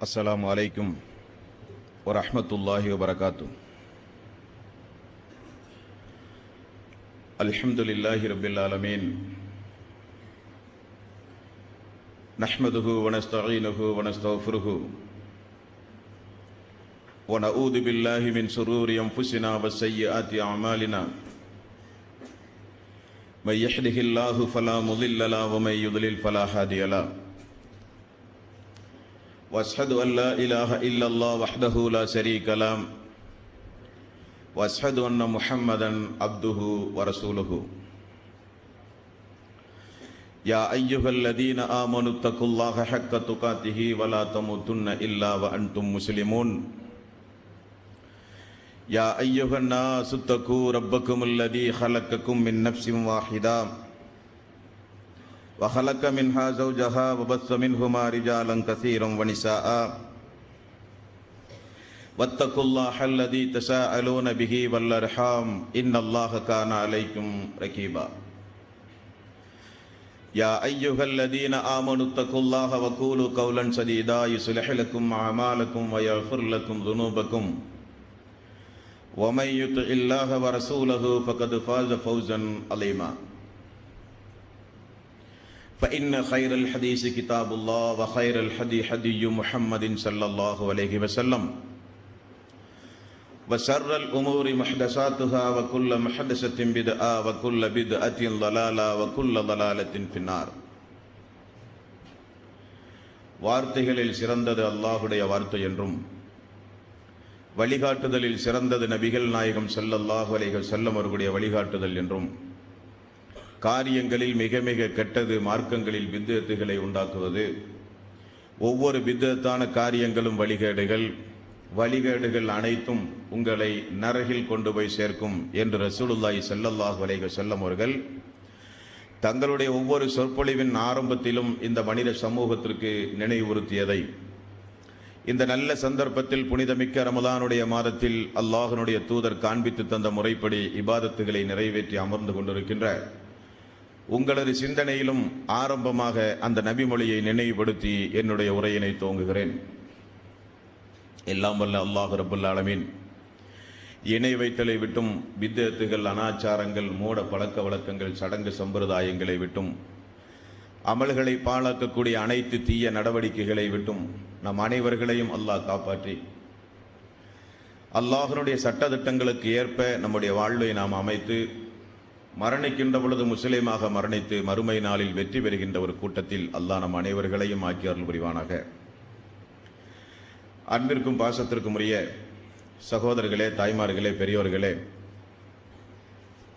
அஸ்ஸலாமு அலைக்கும் வரஹ்மத்துல்லாஹி வபரகாத்துஹு. அல்ஹம்துலில்லாஹி ரப்பில் ஆலமீன். நஹ்மதுஹு வ நஸ்தஈனுஹு வ நஸ்தக்ஃபிருஹு வ நஊது பில்லாஹி மின் ஷுரூரி அன்ஃபுஸினா வ ஸய்யிஆத்தி அஅமாலினா. மை யஹ்திஹில்லாஹு ஃபலா முضில்ல லஹு வ மை யுضلل ஃபலா ஹாதிய லஹு. واشهد ان لا اله الا الله وحده لا شريك له واشهد ان محمدا عبده ورسوله. يا ايها الذين امنوا اتقوا الله حق تقاته ولا تموتن الا وانتم مسلمون. يا ايها الناس اتقوا ربكم الذي خلقكم من نفس واحده وخلق منها زوجها وبث منهما رجالا كثيرا ونساء واتقوا الله الذي تساءلون به والارحام ان الله كان عليكم رقيبا. يا ايها الذين امنوا اتقوا الله وقولوا قولا سديدا يصلح لكم اعمالكم ويغفر لكم ذنوبكم ومن يطع الله ورسوله فقد فاز فوزا عظيما. فإن خير الحديث كتاب الله وخير الهدي هدي محمد صلى الله عليه وسلم وشر الأمور محدثاتها وكل محدثة بدعة وكل بدعة ضلالة وكل ضلالة في النار. வார்த்தைகளில் சிறந்தது அல்லாஹ்வுடைய வார்த்தை என்றும் வழிகாட்டுதலில் சிறந்தது நபிகள் நாயகம் ஸல்லல்லாஹு அலைஹி வஸல்லம் அவர்களுடைய வழிகாட்டுதல் என்றும் காரியங்களில் மிக மிக கெட்டது மார்க்கங்களில் பித்அத்துகளை உண்டாக்குவது, ஒவ்வொரு பித்அத்தான காரியங்களும் வழிகேடுகள் அனைத்தும் உங்களை நரகில் கொண்டு போய் சேர்க்கும் என்று ரசூலுல்லாஹி ஸல்லல்லாஹு அலைஹி வஸல்லம் அவர்கள் தங்களுடைய ஒவ்வொரு சொற்பொழிவின் ஆரம்பத்திலும் இந்த மனித சமூகத்திற்கு நினைவுறுத்தியதை இந்த நல்ல சந்தர்ப்பத்தில் புனிதமிக்க ரமலானுடைய மாதத்தில் அல்லாஹ்வுடைய தூதர் காண்பித்து தந்த முறைப்படி இபாதத்துகளை நிறைவேற்றி அமர்ந்து கொண்டிருக்கின்ற உங்களது சிந்தனையிலும் ஆரம்பமாக அந்த நபிமொழியை நினைவுபடுத்தி என்னுடைய உரையினை துவங்குகிறேன். எல்லாம் வல்ல அல்லாஹ் ரப்பல் ஆலமீன் இணை வைத்தலை விட்டும், பித்அத்துகள், அனாச்சாரங்கள், மூட பழக்க வழக்கங்கள், சடங்கு சம்பிரதாயங்களை விட்டும், அமல்களை பாழாக்கக்கூடிய அனைத்து தீய நடவடிக்கைகளை விட்டும் நம் அனைவர்களையும் அல்லாஹ் காப்பாற்றி அல்லாஹ்வுடைய சட்டதிட்டங்களுக்கு ஏற்ப நம்முடைய வாழ்வை நாம் அமைத்து மரணிக்கின்ற பொழுது முஸ்லிமாக மரணித்து மறுமை நாளில் வெற்றி பெறுகின்ற ஒரு கூட்டத்தில் அல்லாஹ் நம் அனைவர்களையும் ஆக்கி அருள் புரிவானாக. அன்பிற்கும் பாசத்திற்கும் உரிய சகோதரர்களே, தாய்மார்களே, பெரியோர்களே,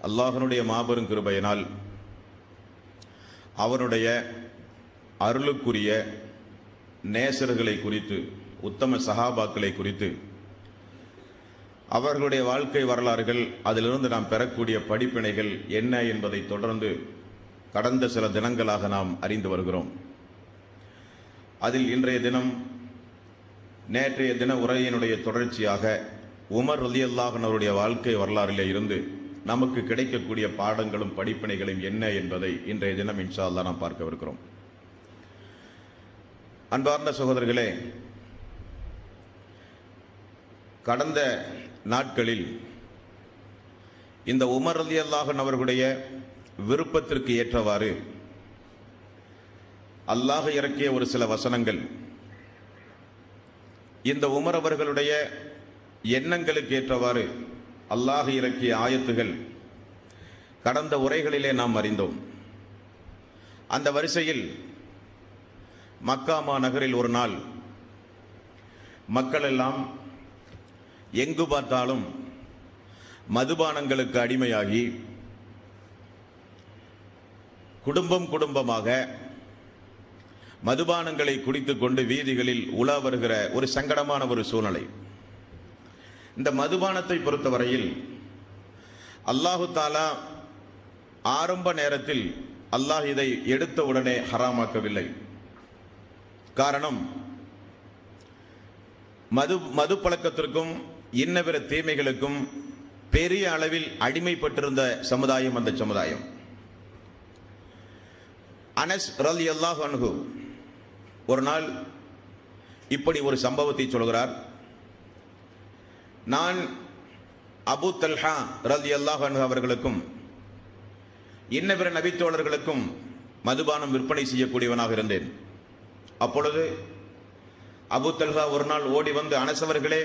அல்லாஹ்வுடைய மாபெரும் கிருபையினால் அவனுடைய அருளுக்குரிய நேசர்களை குறித்து, உத்தம சஹாபாக்களை குறித்து, அவர்களுடைய வாழ்க்கை வரலாறுகள், அதிலிருந்து நாம் பெறக்கூடிய படிப்பினைகள் என்ன என்பதை தொடர்ந்து கடந்த சில தினங்களாக நாம் அறிந்து வருகிறோம். அதில் இன்றைய தினம் நேற்றைய தின உரையினுடைய தொடர்ச்சியாக உமர் ரலியல்லாஹு அன்ஹு அவருடைய வாழ்க்கை வரலாறிலே இருந்து நமக்கு கிடைக்கக்கூடிய பாடங்களும் படிப்பினைகளும் என்ன என்பதை இன்றைய தினம் இன்ஷா அல்லாஹ் நாம் பார்க்கவிருக்கிறோம். அன்பார்ந்த சகோதரர்களே, கடந்த நாட்களில் இந்த உமர் ரலியல்லாஹு அன்ஹு அவர்களுடைய விருப்பத்திற்கு ஏற்றவாறு அல்லாஹ் இறக்கிய ஒரு சில வசனங்கள், இந்த உமர் அவர்களுடைய எண்ணங்களுக்கு ஏற்றவாறு அல்லாஹ் இறக்கிய ஆயத்துகள் கடந்த உரைகளிலே நாம் அறிந்தோம். அந்த வரிசையில் மக்கா மாநகரில் ஒரு நாள் மக்கள் எல்லாம் எங்கு பார்த்தாலும் மதுபானங்களுக்கு அடிமையாகி குடும்பமாக மதுபானங்களை குடித்துக் கொண்டு வீதிகளில் உலா வருகிற ஒரு சங்கடமான ஒரு சூழ்நிலை. இந்த மதுபானத்தை பொறுத்தவரையில் அல்லாஹு தாலா ஆரம்ப நேரத்தில் அல்லாஹ் இதை எடுத்த உடனே ஹராமாக்கவில்லை. காரணம், மது பழக்கத்திற்கும் இன்னபிற தீமைகளுக்கும் பெரிய அளவில் அடிமைப்பட்டிருந்த சமுதாயம் அந்த சமுதாயம். அனஸ் ரலியல்லாஹு அன்ஹு ஒரு நாள் இப்படி ஒரு சம்பவத்தை சொல்கிறார். நான் அபூ தல்ஹா ரலியல்லாஹு அன்ஹு அவர்களுக்கும் இன்ன பிற நபித்தோழர்களுக்கும் மதுபானம் விற்பனை செய்யக்கூடியவனாக இருந்தேன். அப்பொழுது அபூ தல்ஹா ஒரு நாள் ஓடி வந்து, அனஸ் அவர்களே,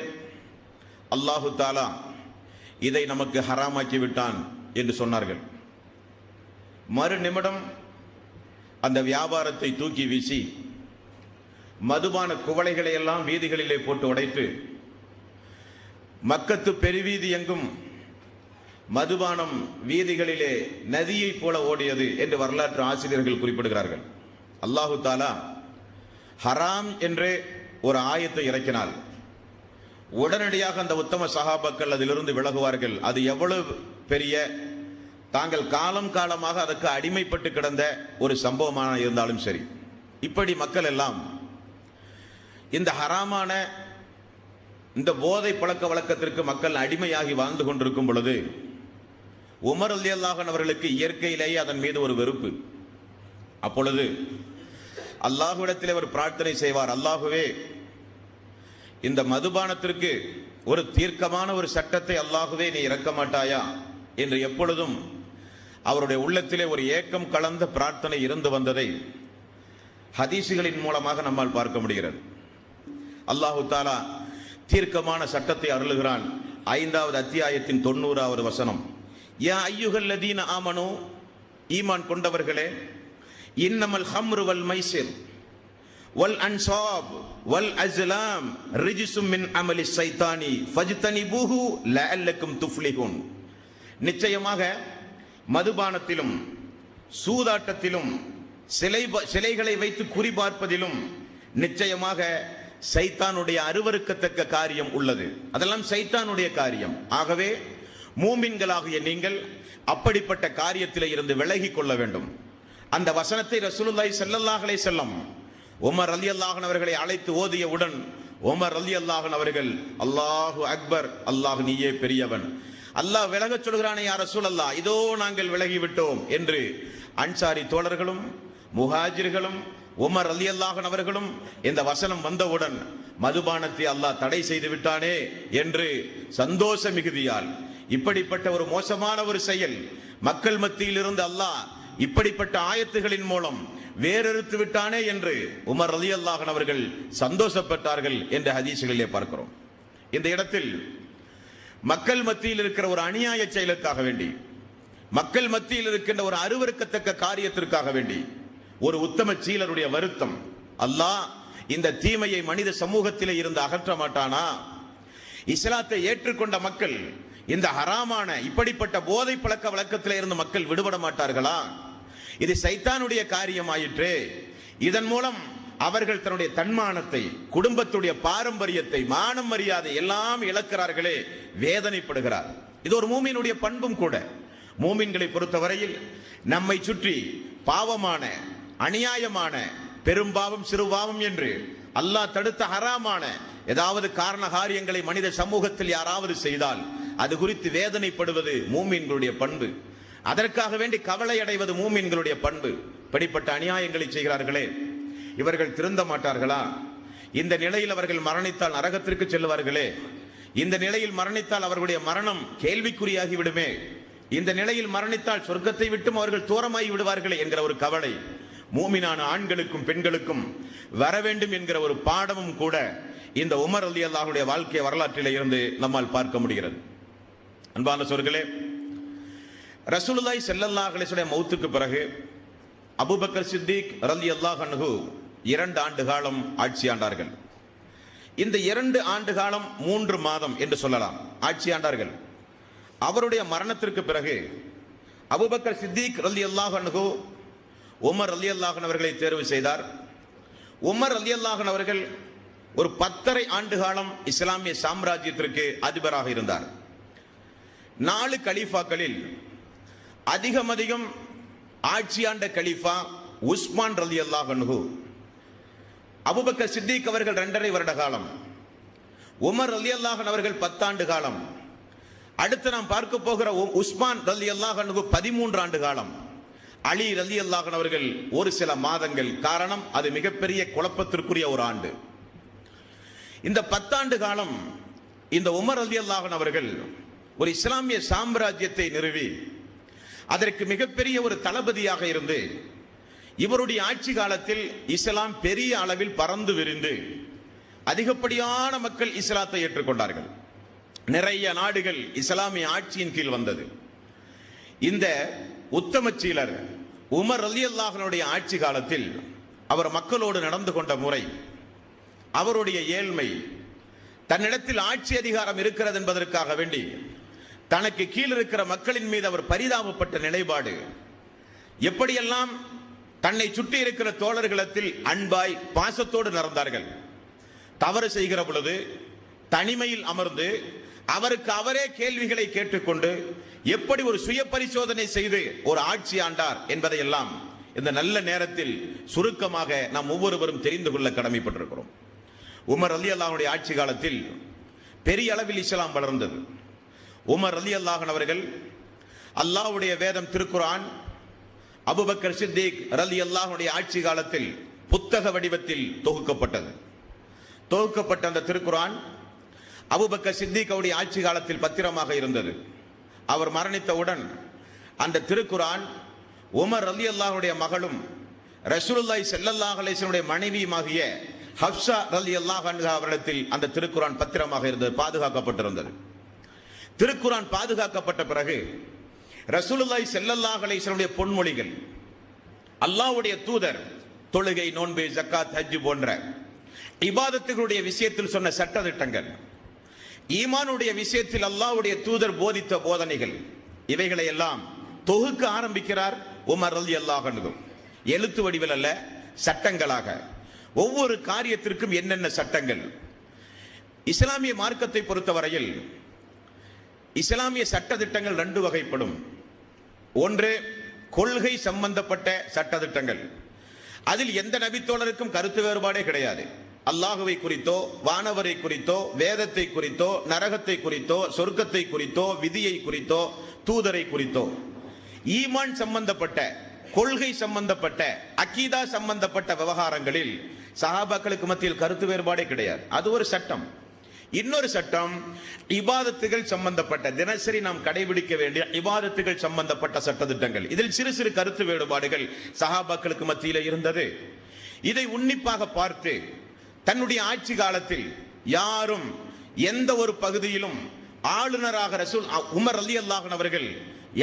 அல்லாஹு தாலா இதை நமக்கு ஹராமாக்கி விட்டான் என்று சொன்னார்கள். மறு நிமிடம் அந்த வியாபாரத்தை தூக்கி வீசி மதுபான குவளைகளை எல்லாம் வீதிகளிலே போட்டு உடைத்து மக்கத்து பெருவீதி எங்கும் மதுபானம் வீதிகளிலே நதியை போல ஓடியது என்று வரலாற்று ஆசிரியர்கள் குறிப்பிடுகிறார்கள். அல்லாஹு தாலா ஹராம் என்றே ஒரு ஆயத்தை இறக்கினால் உடனடியாக அந்த உத்தம சஹாபாக்கள் அதிலிருந்து விலகுவார்கள். அது எவ்வளவு பெரிய தாங்கள் காலம் காலமாக அதற்கு அடிமைப்பட்டு கிடந்த ஒரு சம்பவமான இருந்தாலும் சரி, இப்படி மக்கள் எல்லாம் இந்த ஹராமான இந்த போதை பழக்க வழக்கத்திற்கு மக்கள் அடிமையாகி வாழ்ந்து கொண்டிருக்கும் பொழுது உமர் ரலியல்லாஹு அன்ஹு அவர்களுக்கு இயற்கையிலேயே அதன் மீது ஒரு வெறுப்பு. அப்பொழுது அல்லாஹ்விடத்திலே ஒரு பிரார்த்தனை செய்வார், அல்லாஹுவே, இந்த மதுபானத்திற்கு ஒரு தீர்க்கமான ஒரு சட்டத்தை அல்லாஹுவே நீ இறக்க மாட்டாயா என்று எப்பொழுதும் அவருடைய உள்ளத்திலே ஒரு ஏக்கம் கலந்த பிரார்த்தனை இருந்து வந்ததை ஹதீசுகளின் மூலமாக நம்மால் பார்க்க முடிகிறது. அல்லாஹு தாலா தீர்க்கமான சட்டத்தை அருளுகிறான். 5வது அத்தியாயத்தின் 90வது வசனம், யா ஐயுஹல்லதீன ஆமனு, ஈமான் கொண்டவர்களே, இன்னமல் ஹம்ரு வல் மைசிர் வல் அன்சாப் வல் அஸ்லாம் ரிஜ்சும் மின் அமலி ஷைத்தானி ஃபஜ்தனிபூஹு லஅல்லக்கும் துஃப்லிஹூன். நிச்சயமாக மதுபானத்திலும் சூதாட்டத்திலும் சிலைகளை வைத்து குறிபார்ப்பதிலும் நிச்சயமாக சைத்தானுடைய அருவருக்கத்தக்க காரியம் உள்ளது. அதெல்லாம் சைத்தானுடைய காரியம். ஆகவே மூமின்களாகிய நீங்கள் அப்படிப்பட்ட காரியத்திலே இருந்து விலகி கொள்ள வேண்டும். அந்த வசனத்தை ரசூலுல்லாஹி ஸல்லல்லாஹு அலைஹி வஸல்லம் உமர் ரலியல்லாஹு அன்ஹு அவர்களை அழைத்து ஓதியவுடன் உமர் ரலியல்லாஹு அன்ஹு அவர்கள், அல்லாஹு அக்பர், அல்லாஹ் நீயே பெரியவன், அல்லாஹ் விலகச் சொல்கிறானே யா ரசூலல்லாஹ், இதோ நாங்கள் விலகிவிட்டோம் என்று அன்சாரி தோழர்களும் முஹாஜிர்களும் உமர் ரலியல்லாஹு அன்ஹு அவர்களும் இந்த வசனம் வந்தவுடன் மதுபானத்தை அல்லாஹ் தடை செய்து விட்டானே என்று சந்தோஷ மிகுதியால், இப்படிப்பட்ட ஒரு மோசமான ஒரு செயல் மக்கள் மத்தியில் இருந்து அல்லாஹ் இப்படிப்பட்ட ஆயத்துகளின் மூலம் வேறறுத்து விட்டானே என்று உமர் ரலியல்லாஹு அன்ஹு அவர்கள் சந்தோஷப்பட்டார்கள் என்ற ஹதீசுகளிலே பார்க்கிறோம். இந்த இடத்தில் மக்கள் மத்தியில் இருக்கிற ஒரு அநியாய செயலுக்காக வேண்டி, மக்கள் மத்தியில் இருக்கின்ற ஒரு அருவருக்கத்தக்க காரியத்திற்காக வேண்டி ஒரு உத்தம சீலருடைய வருத்தம், அல்லாஹ் இந்த தீமையை மனித சமூகத்திலே இருந்து அகற்ற மாட்டானா? இஸ்லாத்தை ஏற்றுக்கொண்ட மக்கள் இந்த ஹராமான இப்படிப்பட்ட போதை பழக்க வழக்கத்திலே இருந்து மக்கள் விடுபட மாட்டார்களா? இது சைத்தானுடைய காரியமாயிற்று. இதன் மூலம் அவர்கள் தன்னுடைய தன்மானத்தை, குடும்பத்துடைய பாரம்பரியத்தை, மானம் மரியாதை எல்லாம் இழக்கிறார்களே, வேதனைப்படுகிறார். இது ஒரு மூமினுடைய பண்பும் கூட. மூமின்களை பொறுத்தவரையில் நம்மை சுற்றி பாவமான, அநியாயமான, பெரும்பாவம் சிறுபாவம் என்று அல்லாஹ் தடுத்த ஹராமான ஏதாவது காரண காரியங்களை மனித சமூகத்தில் யாராவது செய்தால் அது குறித்து வேதனைப்படுவது மூமின்களுடைய பண்பு. அதற்காக வேண்டி கவலை அடைவது மூமின்களுடைய பண்பு. இப்படிப்பட்ட அநியாயங்களை செய்கிறார்களே, இவர்கள் திருந்த மாட்டார்களா? இந்த நிலையில் அவர்கள் மரணித்தால் நரகத்திற்கு செல்வார்களே, இந்த நிலையில் மரணித்தால் அவர்களுடைய மரணம் கேள்விக்குறியாகி விடுமே, இந்த நிலையில் மரணித்தால் சொர்க்கத்தை விட்டும் அவர்கள் தூரமாகி விடுவார்களே என்கிற ஒரு கவலை மூமினான ஆண்களுக்கும் பெண்களுக்கும் வர வேண்டும் என்கிற ஒரு பாடமும் கூட இந்த உமர் ரலியல்லாஹு அன்ஹுடைய வாழ்க்கை வரலாற்றிலே இருந்து நம்மால் பார்க்க முடிகிறது. அன்பான சோர்களே, ரசூலுல்லாஹி ஸல்லல்லாஹு அலைஹி வஸல்லம் மௌத்துக்கு பிறகு அபூபக்கர் சித்திக் ரலியல்லாஹு அன்ஹு 2 ஆண்டு காலம் ஆட்சி ஆண்டார்கள். இந்த 2 ஆண்டு காலம் 3 மாதம் என்று சொல்லலாம் ஆட்சி ஆண்டார்கள். அவருடைய மரணத்திற்கு பிறகு அபூபக்கர் சித்திக் ரலியல்லாஹு அன்ஹு உமர் ரலியல்லாஹு அன்ஹு அவர்களை தேர்வு செய்தார். உமர் ரலியல்லாஹு அன்ஹு அவர்கள் ஒரு 10.5 ஆண்டு காலம் இஸ்லாமிய சாம்ராஜ்யத்திற்கு அதிபராக இருந்தார். 4 கலீஃபாக்களில் அதிகம் ஆட்சி ஆண்ட கலீஃபா உஸ்மான் ரலியல்லாஹு அன்ஹு. அபூபக்கர் சித்திக் அவர்கள் 2.5 வருட காலம், உமர் ரலியல்லாஹு அன்ஹு அவர்கள் 10 ஆண்டு காலம். அடுத்து நாம் பார்க்க போகிற உஸ்மான் ரலியல்லாஹு அன்ஹு 13 ஆண்டு காலம், அலி ரலியல்லாஹு அன்ஹு அவர்கள் ஒரு சில மாதங்கள். காரணம், அது மிகப்பெரிய குழப்பத்திற்குரிய ஒரு ஆண்டு. இந்த 10 ஆண்டு காலம் இந்த உமர் ரலியல்லாஹு அன்ஹு அவர்கள் ஒரு இஸ்லாமிய சாம்ராஜ்யத்தை நிறுவி அதற்கு மிகப்பெரிய ஒரு தளபதியாக இருந்து இவருடைய ஆட்சி காலத்தில் இஸ்லாம் பெரிய அளவில் பறந்து விரிந்து அதிகப்படியான மக்கள் இஸ்லாத்தை ஏற்றுக்கொண்டார்கள். நிறைய நாடுகள் இஸ்லாமிய ஆட்சியின் கீழ் வந்தது. இந்த உத்தம சீலர் உமர் ரலியல்லாஹு அன்ஹுடைய ஆட்சி காலத்தில் அவர் மக்களோடு நடந்து கொண்ட முறை, அவருடைய ஏழ்மை, தன்னிடத்தில் ஆட்சி அதிகாரம் இருக்கிறது என்பதற்காக வேண்டி தனக்கு கீழ் இருக்கிற மக்களின் மீது அவர் பரிதாபப்பட்ட நிலைப்பாடு, எப்படியெல்லாம் தன்னை சுற்றி இருக்கிற தோழர்களிடத்தில் அன்பாய் பாசத்தோடு நடந்தார்கள். தவறு செய்கிற பொழுது தனிமையில் அமர்ந்து அவருக்கு அவரே கேள்விகளை கேட்டுக்கொண்டு எப்படி ஒரு சுய பரிசோதனை செய்து ஒரு ஆட்சி ஆண்டார் என்பதையெல்லாம் இந்த நல்ல நேரத்தில் சுருக்கமாக நாம் ஒவ்வொருவரும் தெரிந்து கொள்ள கடமைப்பட்டிருக்கிறோம். உமர் ரலியல்லாஹு அன்ஹுடைய ஆட்சி காலத்தில் பெரிய அளவில் இஸ்லாம் வளர்ந்தது. உமர் ரலியல்லாஹு அன்ஹு அவர்கள் அல்லாஹ்வுடைய வேதம் திருக்குர்ஆன் அபூபக்கர் சித்திக் ரலியல்லாஹு அன்ஹுடைய ஆட்சி காலத்தில் புத்தக வடிவத்தில் தொகுக்கப்பட்டது. தொகுக்கப்பட்ட அந்த திருக்குர்ஆன் அபூபக்கர் சித்திக் அவருடைய ஆட்சி காலத்தில் பத்திரமாக இருந்தது. அவர் மரணித்தவுடன் அந்த திருக்குர்ஆன் உமர் ரலியல்லாஹு அன்ஹுடைய மகளும் ரசூலுல்லாஹி ஸல்லல்லாஹு அலைஹி வஸல்லம் மனைவியுமாகிய ஹப்ஸா ரலியல்லாஹு அன்ஹா அவரிடத்தில் அந்த திருக்குர்ஆன் பத்திரமாக இருந்தது, பாதுகாக்கப்பட்டிருந்தது. திருக்குர்ஆன் பாதுகாக்கப்பட்ட பிறகு ரசூலுல்லாஹி ஸல்லல்லாஹு அலைஹி வஸல்லம் பொன்மொழிகள், அல்லாஹ்வுடைய தூதர் தொழுகை, நோன்பு, ஜக்காத், ஹஜ் போன்ற இபாதத்துகளுடைய விஷயத்தில் சொன்ன சட்டதிட்டங்கள், ஈமானுடைய விஷயத்தில் அல்லாஹ்வுடைய தூதர் போதித்த போதனைகள், இவைகளை எல்லாம் தொகுக்க ஆரம்பிக்கிறார் உமர் ரலியல்லாஹு அன்ஹு. எழுத்து வடிவில் அல்ல, சட்டங்களாக. ஒவ்வொரு காரியத்திற்கும் என்னென்ன சட்டங்கள். இஸ்லாமிய மார்க்கத்தை பொறுத்தவரையில் இஸ்லாமிய சட்டதிட்டங்கள் 2 வகைப்படும். ஒன்று கொள்கை சம்பந்தப்பட்ட சட்டதிட்டங்கள். அதில் எந்த நபித்தோழருக்கும் கருத்து வேறுபாடே கிடையாது. அல்லாஹுவை குறித்தோ, வானவரை குறித்தோ, வேதத்தை குறித்தோ, நரகத்தை குறித்தோ, சொர்க்கத்தை குறித்தோ, விதியை குறித்தோ, தூதரை குறித்தோ, ஈமான் சம்பந்தப்பட்ட, கொள்கை சம்பந்தப்பட்ட, அகீதா சம்பந்தப்பட்ட விவகாரங்களில் சஹாபாக்களுக்கு மத்தியில் கருத்து வேறுபாடே கிடையாது. அது ஒரு சட்டம். இன்னொரு சட்டம் இபாதத்துகள் சம்பந்தப்பட்ட, தினசரி நாம் கடைபிடிக்க வேண்டிய இபாதத்துகள் சம்பந்தப்பட்ட சட்டதிட்டங்கள். இதில் சிறு சிறு கருத்து வேறுபாடுகள் சஹாபாக்களுக்கு மத்தியில் இருந்தது. இதை உன்னிப்பாக பார்த்து தன்னுடைய ஆட்சி காலத்தில் யாரும் எந்த ஒரு பகுதியிலும் ஆளுநராக ரசூல் உமர் ரலியல்லாஹு அன்ஹு அவர்கள்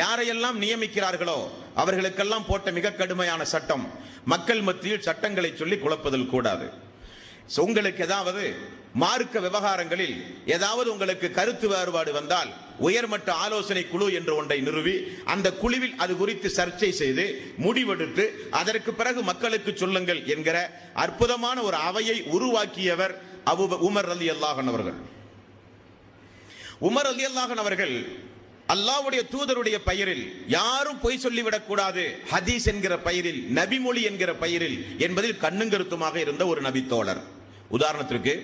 யாரையெல்லாம் நியமிக்கிறார்களோ அவர்களுக்கெல்லாம் போட்ட மிக கடுமையான சட்டம், மக்கள் மத்தியில் சட்டங்களை சொல்லி குழப்பதில் கூடாது. உங்களுக்கு ஏதாவது மார்க்க விவகாரங்களில் ஏதாவது உங்களுக்கு கருத்து வேறுபாடு வந்தால் உயர்மட்ட ஆலோசனை குழு என்று ஒன்றை நிறுவி அந்த குழுவில் அது குறித்து சர்ச்சை செய்து முடிவெடுத்து அதற்கு பிறகு மக்களுக்கு சொல்லுங்கள் என்கிற அற்புதமான ஒரு அவையை உருவாக்கியவர் உமர் ரலியல்லாஹு அன்ஹு அவர்கள். உமர் ரலியல்லாஹு அன்ஹு அவர்கள் அல்லாஹ்வுடைய தூதருடைய பெயரில் யாரும் பொய் சொல்லிவிடக் கூடாது, ஹதீஸ் என்கிற பெயரில், நபிமொழி என்கிற பெயரில் என்பதில் கண்ணும் கருத்துமாக இருந்த ஒரு நபித்தோழர். உதாரணத்திற்கு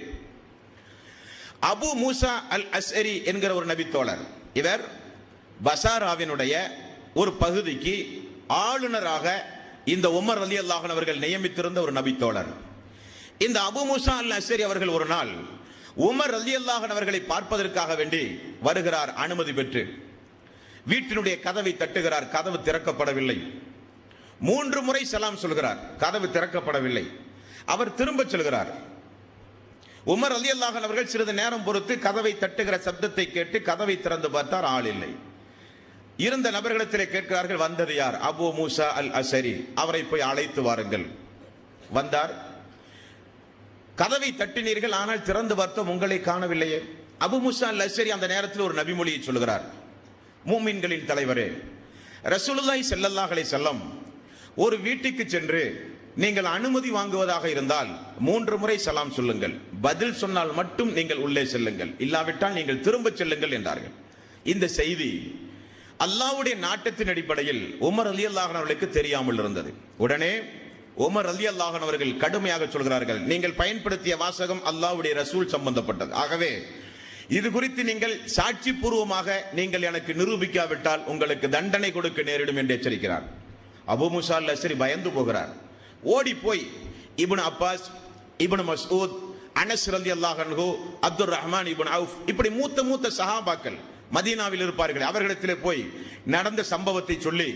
அபு மூசா அல் அஸ்அரி என்கிற ஒரு நபித்தோழர். இவர் பசாராவினுடைய ஒரு பகுதிக்கு ஆளுநராக இந்த உமர் ரலியல்லாஹு அன்ஹு அவர்கள் நியமித்திருந்த ஒரு நபித்தோழர். இந்த அபு மூசா அல் அஸ்அரி அவர்கள் ஒரு நாள் உமர் ரலியல்லாஹு அன்ஹு அவர்களை பார்ப்பதற்காக வேண்டி வருகிறார். அனுமதி பெற்று வீட்டினுடைய கதவை தட்டுகிறார். கதவு திறக்கப்படவில்லை. 3 முறை சலாம் சொல்கிறார். கதவு திறக்கப்படவில்லை. அவர் திரும்ப சொல்கிறார். உமர் ரலியல்லாஹு அன்ஹு அவர்கள் சிறிது நேரம் பொறுத்து கதவை தட்டுகிற சப்தத்தை கேட்டு கதவை திறந்து பார்த்தார். ஆள் இல்லை. இருந்த நபர்களிடத்திலே கேட்கிறார்கள், வந்தது யார்? அபு மூசா அல் அஸ்அரி, அவரை போய் அழைத்து வாருங்கள். வந்தார். கதவை தட்டினீர்கள், ஆனால் திறந்து பார்த்தோம், உங்களை காணவில்லையே. அபு மூசா அல் அஸ்அரி அந்த நேரத்தில் ஒரு நபிமொழியை சொல்கிறார். மூமின்களின் தலைவரே, ரசூலுல்லாஹி ஸல்லல்லாஹு அலைஹி வஸல்லம் ஒரு வீட்டுக்கு சென்று நீங்கள் அனுமதி வாங்குவதாக இருந்தால் 3 முறை சலாம் சொல்லுங்கள், பதில் சொன்னால் மட்டும் நீங்கள் உள்ளே செல்லுங்கள், இல்லாவிட்டால் நீங்கள் திரும்ப செல்லுங்கள் என்றார்கள். இந்த செய்தி அல்லாஹ்வுடைய நாட்டத்தின் அடிப்படையில் உமர் ரலியல்லாஹு அன்ஹு அவர்களுக்கு தெரியாமல் இருந்தது. உடனே உமர் ரலியல்லாஹு அன்ஹு அவர்கள் கடுமையாக சொல்கிறார்கள், நீங்கள் பயன்படுத்திய வாசகம் அல்லாஹ்வுடைய ரசூல் சம்பந்தப்பட்டது. ஆகவே இது குறித்து நீங்கள் சாட்சி பூர்வமாக நீங்கள் எனக்கு நிரூபிக்காவிட்டால் உங்களுக்கு தண்டனை கொடுக்க நேரிடும் என்று எச்சரிக்கிறார். அபு மூசா அல் அஸ்அரி பயந்து போகிறார். ஓடி போய் இப்னு அப்பாஸ், இப்னு மஸ்ஊத், அனஸ் ரலியல்லாஹு அன்ஹு, அப்துர் ரஹ்மான் இப்னு அவுஃப், இப்படி மூத்த சஹாபாக்கள் மதீனாவில் இருப்பார்கள். அவர்களிடத்திலே போய் நடந்த சம்பவத்தை சொல்லி,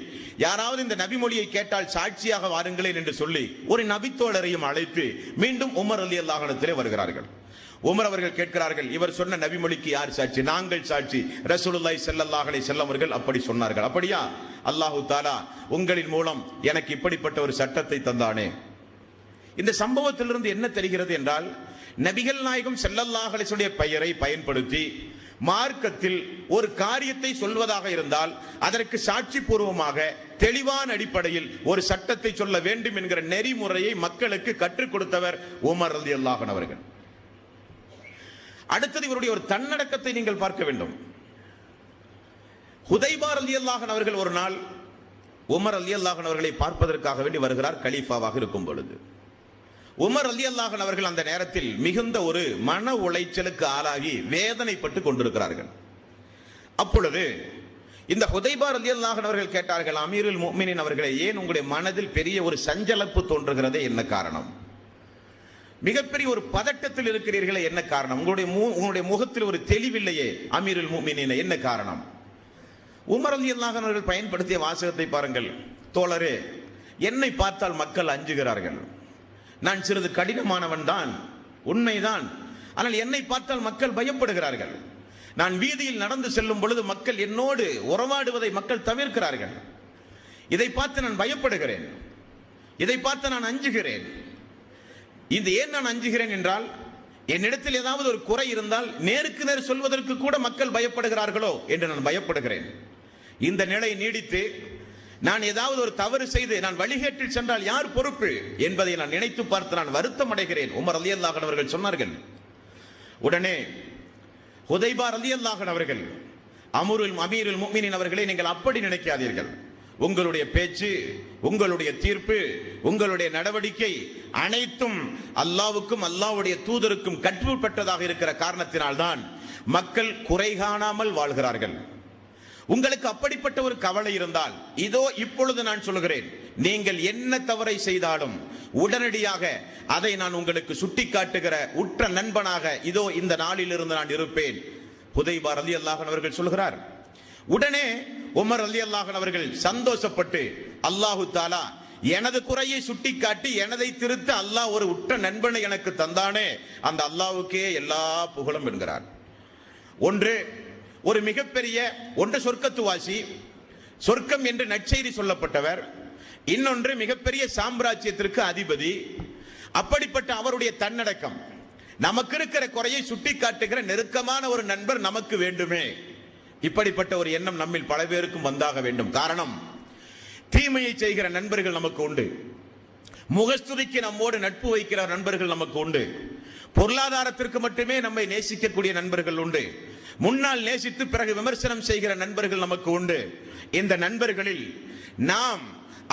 யாராவது இந்த நபி மொழியை கேட்டால் சாட்சியாக வாருங்களேன் என்று சொல்லி ஒரு நபித்தோழரையும் அழைத்து மீண்டும் உமர் ரலியல்லாஹு அன்ஹு வருகிறார்கள். உமர் அவர்கள் கேட்கிறார்கள், இவர் சொன்ன நபிமொழிக்கு யார் சாட்சி? நாங்கள் சாட்சி. ரசூலுல்லாஹி ஸல்லல்லாஹு அலைஹி வஸல்லம் அவர்கள் அப்படி சொன்னார்கள். அப்படியா? அல்லாஹு தஆலா உங்களின் மூலம் எனக்கு இப்படிப்பட்ட ஒரு சட்டத்தை தந்தானே. இந்த சம்பவத்திலிருந்து என்ன தெரிகிறது என்றால், நபிகள் நாயகம் ஸல்லல்லாஹு அலைஹி வஸல்லம் பெயரை பயன்படுத்தி மார்க்கத்தில் ஒரு காரியத்தை சொல்வதாக இருந்தால் அதற்கு சாட்சி பூர்வமாக தெளிவான அடிப்படையில் ஒரு சட்டத்தை சொல்ல வேண்டும் என்கிற நெறிமுறையை மக்களுக்கு கற்றுக் கொடுத்தவர் உமர் ரலியல்லாஹு அன்ஹு அவர்கள். அடுத்தது இவருடைய ஒரு தன்னடக்கத்தை நீங்கள் பார்க்க வேண்டும். ஹுதைபா ரலியல்லாஹு அன்ஹு அவர்கள் ஒரு நாள் உமர் ரலியல்லாஹு அன்ஹு அவர்களை பார்ப்பதற்காக வேண்டி வருகிறார். கலீஃபாவாக இருக்கும் பொழுது உமர் ரலியல்லாஹு அன்ஹு அவர்கள் அந்த நேரத்தில் மிகுந்த ஒரு மன உளைச்சலுக்கு ஆளாகி வேதனைப்பட்டு கொண்டிருக்கிறார்கள். அப்பொழுது இந்த ஹுதைபா ரலியல்லாஹு அன்ஹு அவர்கள் கேட்டார்கள், அமீருல் முஃமினீன் அவர்களே, ஏன் உங்களுடைய மனதில் பெரிய ஒரு சஞ்சலப்பு தோன்றுகிறதே, என்ன காரணம்? மிகப்பெரிய ஒரு பதட்டத்தில் இருக்கிறீர்களே, என்ன காரணம்? உங்களுடைய முகத்தில் ஒரு தெளிவில்லையே அமீருல் முஃமினீன், என்ன காரணம்? உமர் ரலியல்லாஹு அன்ஹு அவர்கள் பயன்படுத்திய வாசகத்தை பாருங்கள். தோழரே, என்னை பார்த்தால் மக்கள் அஞ்சுகிறார்கள். நான் சிறிது கடினமானவன் தான், உண்மைதான். ஆனால் என்னை பார்த்தால் மக்கள் பயப்படுகிறார்கள். நான் வீதியில் நடந்து செல்லும் பொழுது மக்கள் என்னோடு உறவாடுவதை மக்கள் தவிர்க்கிறார்கள். இதை பார்த்து நான் பயப்படுகிறேன், இதை பார்த்து நான் அஞ்சுகிறேன். இது ஏன் நான் அஞ்சுகிறேன் என்றால், என்னிடத்தில் ஏதாவது ஒரு குறை இருந்தால் நேருக்கு நேர் சொல்வதற்கு கூட மக்கள் பயப்படுகிறார்களோ என்று நான் பயப்படுகிறேன். இந்த நிலை நீடித்து நான் ஏதாவது ஒரு தவறு செய்து நான் வழிகேட்டில் சென்றால் யார் பொறுப்பு என்பதை நான் நினைத்து பார்த்து நான் வருத்தம் அடைகிறேன். உமர் ரலியல்லாஹு அன்ஹு அவர்கள் சொன்னார்கள். உடனே ஹுதைபா ரலியல்லாஹு அன்ஹு அவர்கள், அமீருல் முஃமினீன் அவர்களை, நீங்கள் அப்படி நினைக்காதீர்கள். உங்களுடைய பேச்சு, உங்களுடைய தீர்ப்பு, உங்களுடைய நடவடிக்கை அனைத்தும் அல்லாஹ்வுக்கும் அல்லாஹ்வுடைய தூதருக்கும் கட்டுப்பட்டதாக இருக்கிற காரணத்தினால்தான் மக்கள் குறை காணாமல் வாழ்கிறார்கள். உங்களுக்கு அப்படிப்பட்ட ஒரு கவலை இருந்தால் இதோ இப்பொழுது நான் சொல்கிறேன், நீங்கள் என்ன தவறை செய்தாலும் உடனடியாக அதை நான் உங்களுக்கு சுட்டிக்காட்டுகிற உற்ற நண்பனாக இதோ இந்த நாளிலிருந்து நான் இருப்பேன். ஹுதைபா ரலியல்லாஹு அன்ஹு அவர்கள் சொல்கிறார். உடனே உமர் ரலியல்லாஹு அன்ஹு அவர்கள் சந்தோஷப்பட்டு, அல்லாஹு தஆலா எனது குறையை சுட்டிக்காட்டி எனதை திருத்த அல்லாஹ் ஒரு உற்ற நண்பனை எனக்கு தந்தானே, அந்த அல்லாஹ்வுக்கே எல்லா புகழும் என்கிறார். ஒரு மிகப்பெரிய சொர்க்கத்துவாசி, சொர்க்கம் என்று நற்செய்தி சொல்லப்பட்டவர். இன்னொன்று மிகப்பெரிய சாம்ராஜ்யத்திற்கு அதிபதி. அப்படிப்பட்ட அவருடைய தன்னடக்கம், நமக்கு இருக்கிற குறையை சுட்டிக்காட்டுகிற நெருக்கமான ஒரு நண்பர் நமக்கு வேண்டுமே. இப்படிப்பட்ட ஒரு எண்ணம் நம்மில் பல பேருக்கும் வந்தாக வேண்டும். காரணம், தீமையை செய்கிற நண்பர்கள் நமக்கு உண்டு, முகஸ்துதிக்கு நம்மோடு நட்பு வைக்கிற நண்பர்கள் நமக்கு உண்டு, பொருளாதாரத்திற்கு மட்டுமே நம்மை நேசிக்கக்கூடிய நண்பர்கள் உண்டு, முன்னால் நேசித்து பிறகு விமர்சனம் செய்கிற நண்பர்கள் நமக்கு உண்டு. இந்த நண்பர்களில் நாம்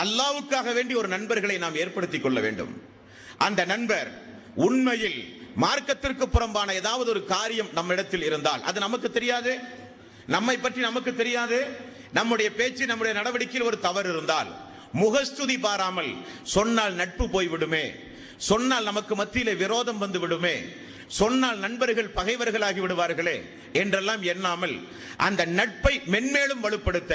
அல்லாஹ்வுக்காக வேண்டி ஒரு நண்பர்களை நாம் ஏற்படுத்திக் கொள்ள வேண்டும். அந்த நண்பர் உண்மையில் மார்க்கத்திற்கு புறம்பான ஏதாவது ஒரு காரியம் நம்மிடத்தில் இருந்தால், அது நமக்கு தெரியாது, நம்மை பற்றி நமக்கு தெரியாது, நம்முடைய பேச்சு நம்முடைய நடவடிக்கையில் ஒரு தவறு இருந்தால் முகஸ்துதி பாராமல் சொன்னால் நட்பு போய்விடுமே, சொன்னால் நமக்கு மத்தியிலே விரோதம் வந்து விடுமே, சொன்னால் நண்பர்கள் பகைவர்களாகி விடுவார்களே என்றெல்லாம் எண்ணாமல் அந்த நட்பை மென்மேலும் வலுப்படுத்த,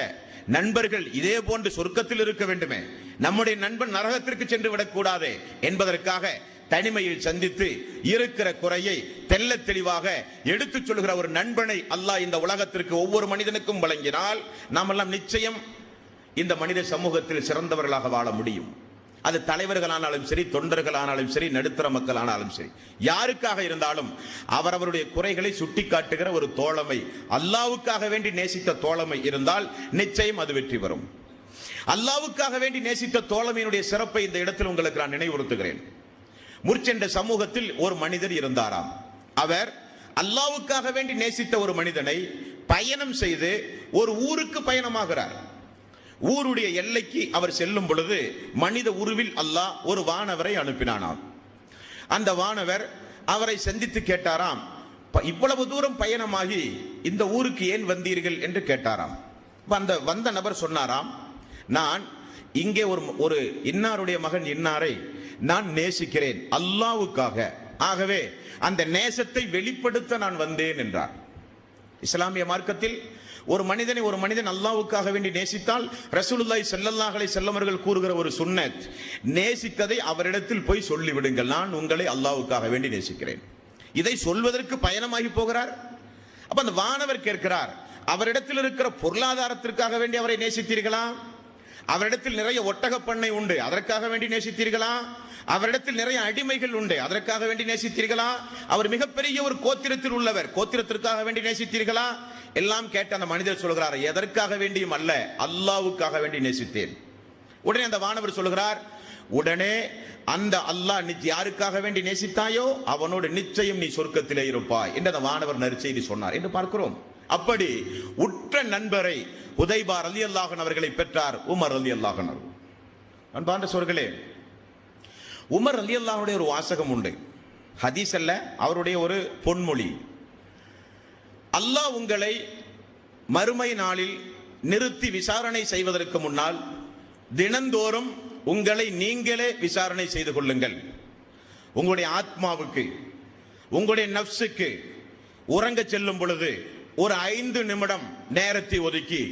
நண்பர்கள் இதே போன்று சொர்க்கத்தில் இருக்க வேண்டுமே, நம்முடைய நண்பன் நரகத்திற்கு சென்று விடக்கூடாது என்பதற்காக தனிமையில் சந்தித்து இருக்கிற குறையை தெல்ல தெளிவாக எடுத்துச் சொல்கிற ஒரு நண்பனை அல்லாஹ் இந்த உலகத்திற்கு ஒவ்வொரு மனிதனுக்கும் வழங்கினால் நாம் எல்லாம் நிச்சயம் இந்த மனித சமூகத்தில் சிறந்தவர்களாக வாழ முடியும். அது தலைவர்களானாலும் சரி, தொண்டர்களானாலும் சரி, நடுத்தர மக்கள் ஆனாலும் சரி, யாருக்காக இருந்தாலும் அவரவருடைய குறைகளை சுட்டிக்காட்டுகிற ஒரு தோழமை, அல்லாஹ்வுக்காக வேண்டி நேசித்த தோழமை இருந்தால் நிச்சயம் அது வெற்றி பெறும். அல்லாஹ்வுக்காக வேண்டி நேசித்த தோழமையினுடைய சிறப்பை இந்த இடத்தில் உங்களுக்கு நான் நினைவுறுத்துகிறேன். முற்சென்ற சமூகத்தில் ஒரு மனிதர் இருந்தாராம். அவர் அல்லாஹ்வுக்காக வேண்டி நேசித்த ஒரு மனிதனை பயணம் செய்து ஒரு ஊருக்கு பயணமாகிறார். ஊருடைய எல்லைக்கு அவர் செல்லும் பொழுது மனித உருவில் அல்லாஹ் ஒரு வானவரை அனுப்பினானாம். அந்த வானவர் அவரை சந்தித்து கேட்டாராம், இவ்வளவு தூரம் பயணமாகி இந்த ஊருக்கு ஏன் வந்தீர்கள் என்று கேட்டாராம். அந்த வந்த நபர் சொன்னாராம், நான் இங்கே ஒரு இன்னாருடைய மகன் இன்னாரை நான் நேசிக்கிறேன், அல்லாஹ்வுக்காக ஆகவே அந்த நேசத்தை வெளிப்படுத்த நான் வந்தேன் என்றார். இஸ்லாமிய மார்க்கத்தில் ஒரு மனிதன் அல்லாஹ்வுக்காக வேண்டி நேசித்தால் ரசூலுல்லாஹி ஸல்லல்லாஹு அலைஹி வஸல்லம் அவர்கள் கூறுகிற ஒரு சுன்னத், நேசித்ததை அவரிடத்தில் போய் சொல்லிவிடுங்கள், நான் உங்களை அல்லாஹ்வுக்காக வேண்டி நேசிக்கிறேன். இதை சொல்வதற்கு பயணமாகி போகிறார். அப்ப அந்த வானவர் கேட்கிறார், அவரிடத்தில் இருக்கிற பொருளாதாரத்திற்காக வேண்டி அவரை நேசித்தீர்களா? அவரிடத்தில் நிறைய ஒட்டக பண்ணை உண்டு, அதற்காக வேண்டி நேசித்தீர்களா? அவரிடத்தில் நிறைய அடிமைகள் உண்டு, அதற்காக வேண்டி நேசித்தீர்களா? அவர் மிகப்பெரிய ஒரு கோத்திரத்தில் உள்ளவர், கோத்திரத்திற்காக வேண்டி நேசித்தீர்களா? எல்லாம் கேட்ட அந்த மனிதர் சொல்கிறார், எதற்காக வேண்டியும் அல்ல, அல்லாஹ்வுக்காக வேண்டி நேசித்தேன். உடனே அந்த வானவர் சொல்கிறார், உடனே அந்த அல்லாஹ் யாருக்காக வேண்டி நேசித்தாயோ அவனோடு நிச்சயம் நீ சொர்க்கத்திலே இருப்பாய் என்று அந்த வானவர் நற்செய்தி சொன்னார் என்று பார்க்கிறோம். அப்படி உற்ற நண்பரை ஹுதைபா ரலியல்லாஹு அன்ஹு அவர்களை பெற்றார் உமர் ரலியல்லாஹு அன்ஹு. அன்பார்ந்த சோர்களே, உமர் ரலியல்லாஹு அன்ஹுடைய ஒரு வாசகம் உண்டு, ஹதீஸ் அல்ல, அவருடைய ஒரு பொன்மொழி. அல்லாஹ் உங்களை மறுமை நாளில் நிறுத்தி விசாரணை செய்வதற்கு முன்னால் தினந்தோறும் உங்களை நீங்களே விசாரணை செய்து கொள்ளுங்கள். உங்களுடைய ஆத்மாவுக்கு, உங்களுடைய நஃப்ஸுக்கு உறங்க செல்லும் பொழுது ஒரு 5 நிமிடம் நேரத்தை ஒதுக்கி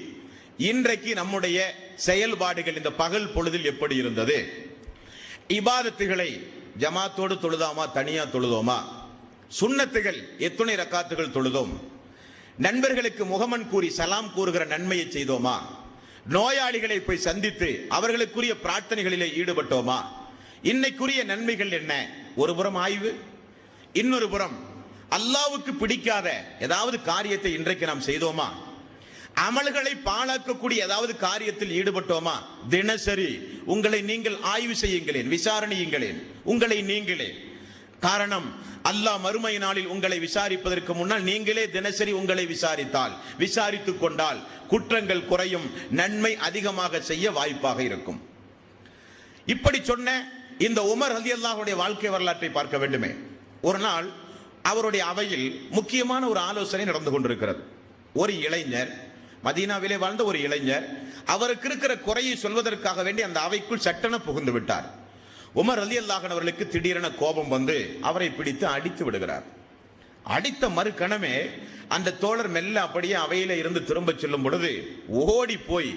இன்றைக்கு நம்முடைய செயல்பாடுகள் இந்த பகல் பொழுதில் எப்படி இருந்தது, இபாதத்துகளை ஜமாத்தோடு தொழுதாமா, தனியா தொழுதோமா, சுன்னத்துகள் எத்தனை ரக்காத்துகள் தொழுதோம், நண்பர்களுக்கு முகமன் கூறி சலாம் கூறுகிற நன்மையை செய்தோமா, நோயாளிகளை போய் சந்தித்து அவர்களுக்குரிய பிரார்த்தனைகளிலே ஈடுபட்டோமா, இன்னைக்குரிய நன்மைகள் என்ன? ஒரு புறம் ஆய்வு, இன்னொரு புறம் அல்லாஹ்வுக்கு பிடிக்காத ஏதாவது காரியத்தை இன்றைக்கு நாம் செய்தோமா, அமல்களை பாழாக்கக்கூடிய ஏதாவது காரியத்தில் ஈடுபட்டோமா? தினசரி உங்களை நீங்கள் ஆய்வு செய்யுங்களேன், விசாரணையுங்களேன் உங்களை நீங்களே. காரணம், அல்லாஹ் மறுமை நாளில் உங்களை விசாரிப்பதற்கு முன்னால் நீங்களே தினசரி உங்களை விசாரித்துக் கொண்டால் குற்றங்கள் குறையும், நன்மை அதிகமாக செய்ய வாய்ப்பாக இருக்கும். இப்படி சொன்ன இந்த உமர் ரலியல்லாஹு அன்ஹுடைய வாழ்க்கை வரலாற்றை பார்க்க வேண்டுமே. ஒரு நாள் அவருடைய அவையில் முக்கியமான ஒரு ஆலோசனை நடந்து கொண்டிருக்கிறது. ஒரு இளைஞர், மதீனாவிலே வாழ்ந்த ஒரு இளைஞர், அவருக்கு இருக்கிற குறையை சொல்வதற்காக வேண்டி அந்த அவைக்குள் சட்டென புகுந்து விட்டார். உமர் ரலியல்லாஹு அன்ஹு அவர்களுக்கு திடீரென கோபம் வந்து அவரை பிடித்து அடித்து விடுகிறார். அடித்த மறுகணமே அந்த தோழர் மெல்ல அப்படியே அவையில இருந்து திரும்ப செல்லும் பொழுது ஓடி போய்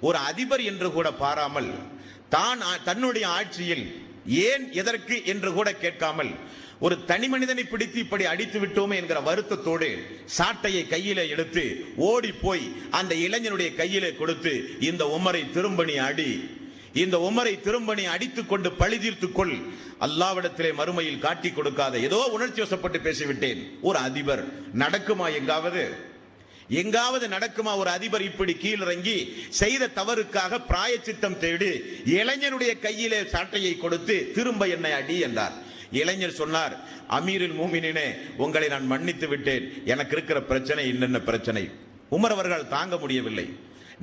ஒரு அதிபர் என்று கூட பாராமல், தன்னுடைய ஆட்சியில் ஏன் எதற்கு என்று கூட கேட்காமல் ஒரு தனி மனிதனை பிடித்து இப்படி அடித்து விட்டோமே என்கிற வருத்தத்தோடு சாட்டையை கையிலே எடுத்து ஓடி போய் அந்த இளைஞனுடைய கையிலே கொடுத்து, இந்த உமரை திரும்பணி அடி, இந்த உமரை திரும்பணி அடித்துக் கொண்டு பழி தீர்த்துக் கொள், அல்லாஹ்விடத்திலே மறுமையில் காட்டி கொடுக்காத. ஏதோ உணர்ச்சி வசப்பட்டு பேசிவிட்டேன். ஒரு அதிபர் நடக்குமா? எங்காவது நடக்குமா? ஒரு அதிபர் இப்படி கீழிறங்கி செய்த தவறுக்காக பிராயச்சித்தம் தேடி இளைஞனுடைய கையிலே சாட்டையை கொடுத்து திரும்ப என்னை அடி என்றார். இளைஞர் சொன்னார், அமீருல் மூமினீனே, உங்களை நான் மன்னித்து விட்டேன், எனக்கு இருக்கிற பிரச்சனை என்னென்ன பிரச்சனை. உமர் அவர்கள் தாங்க முடியவில்லை.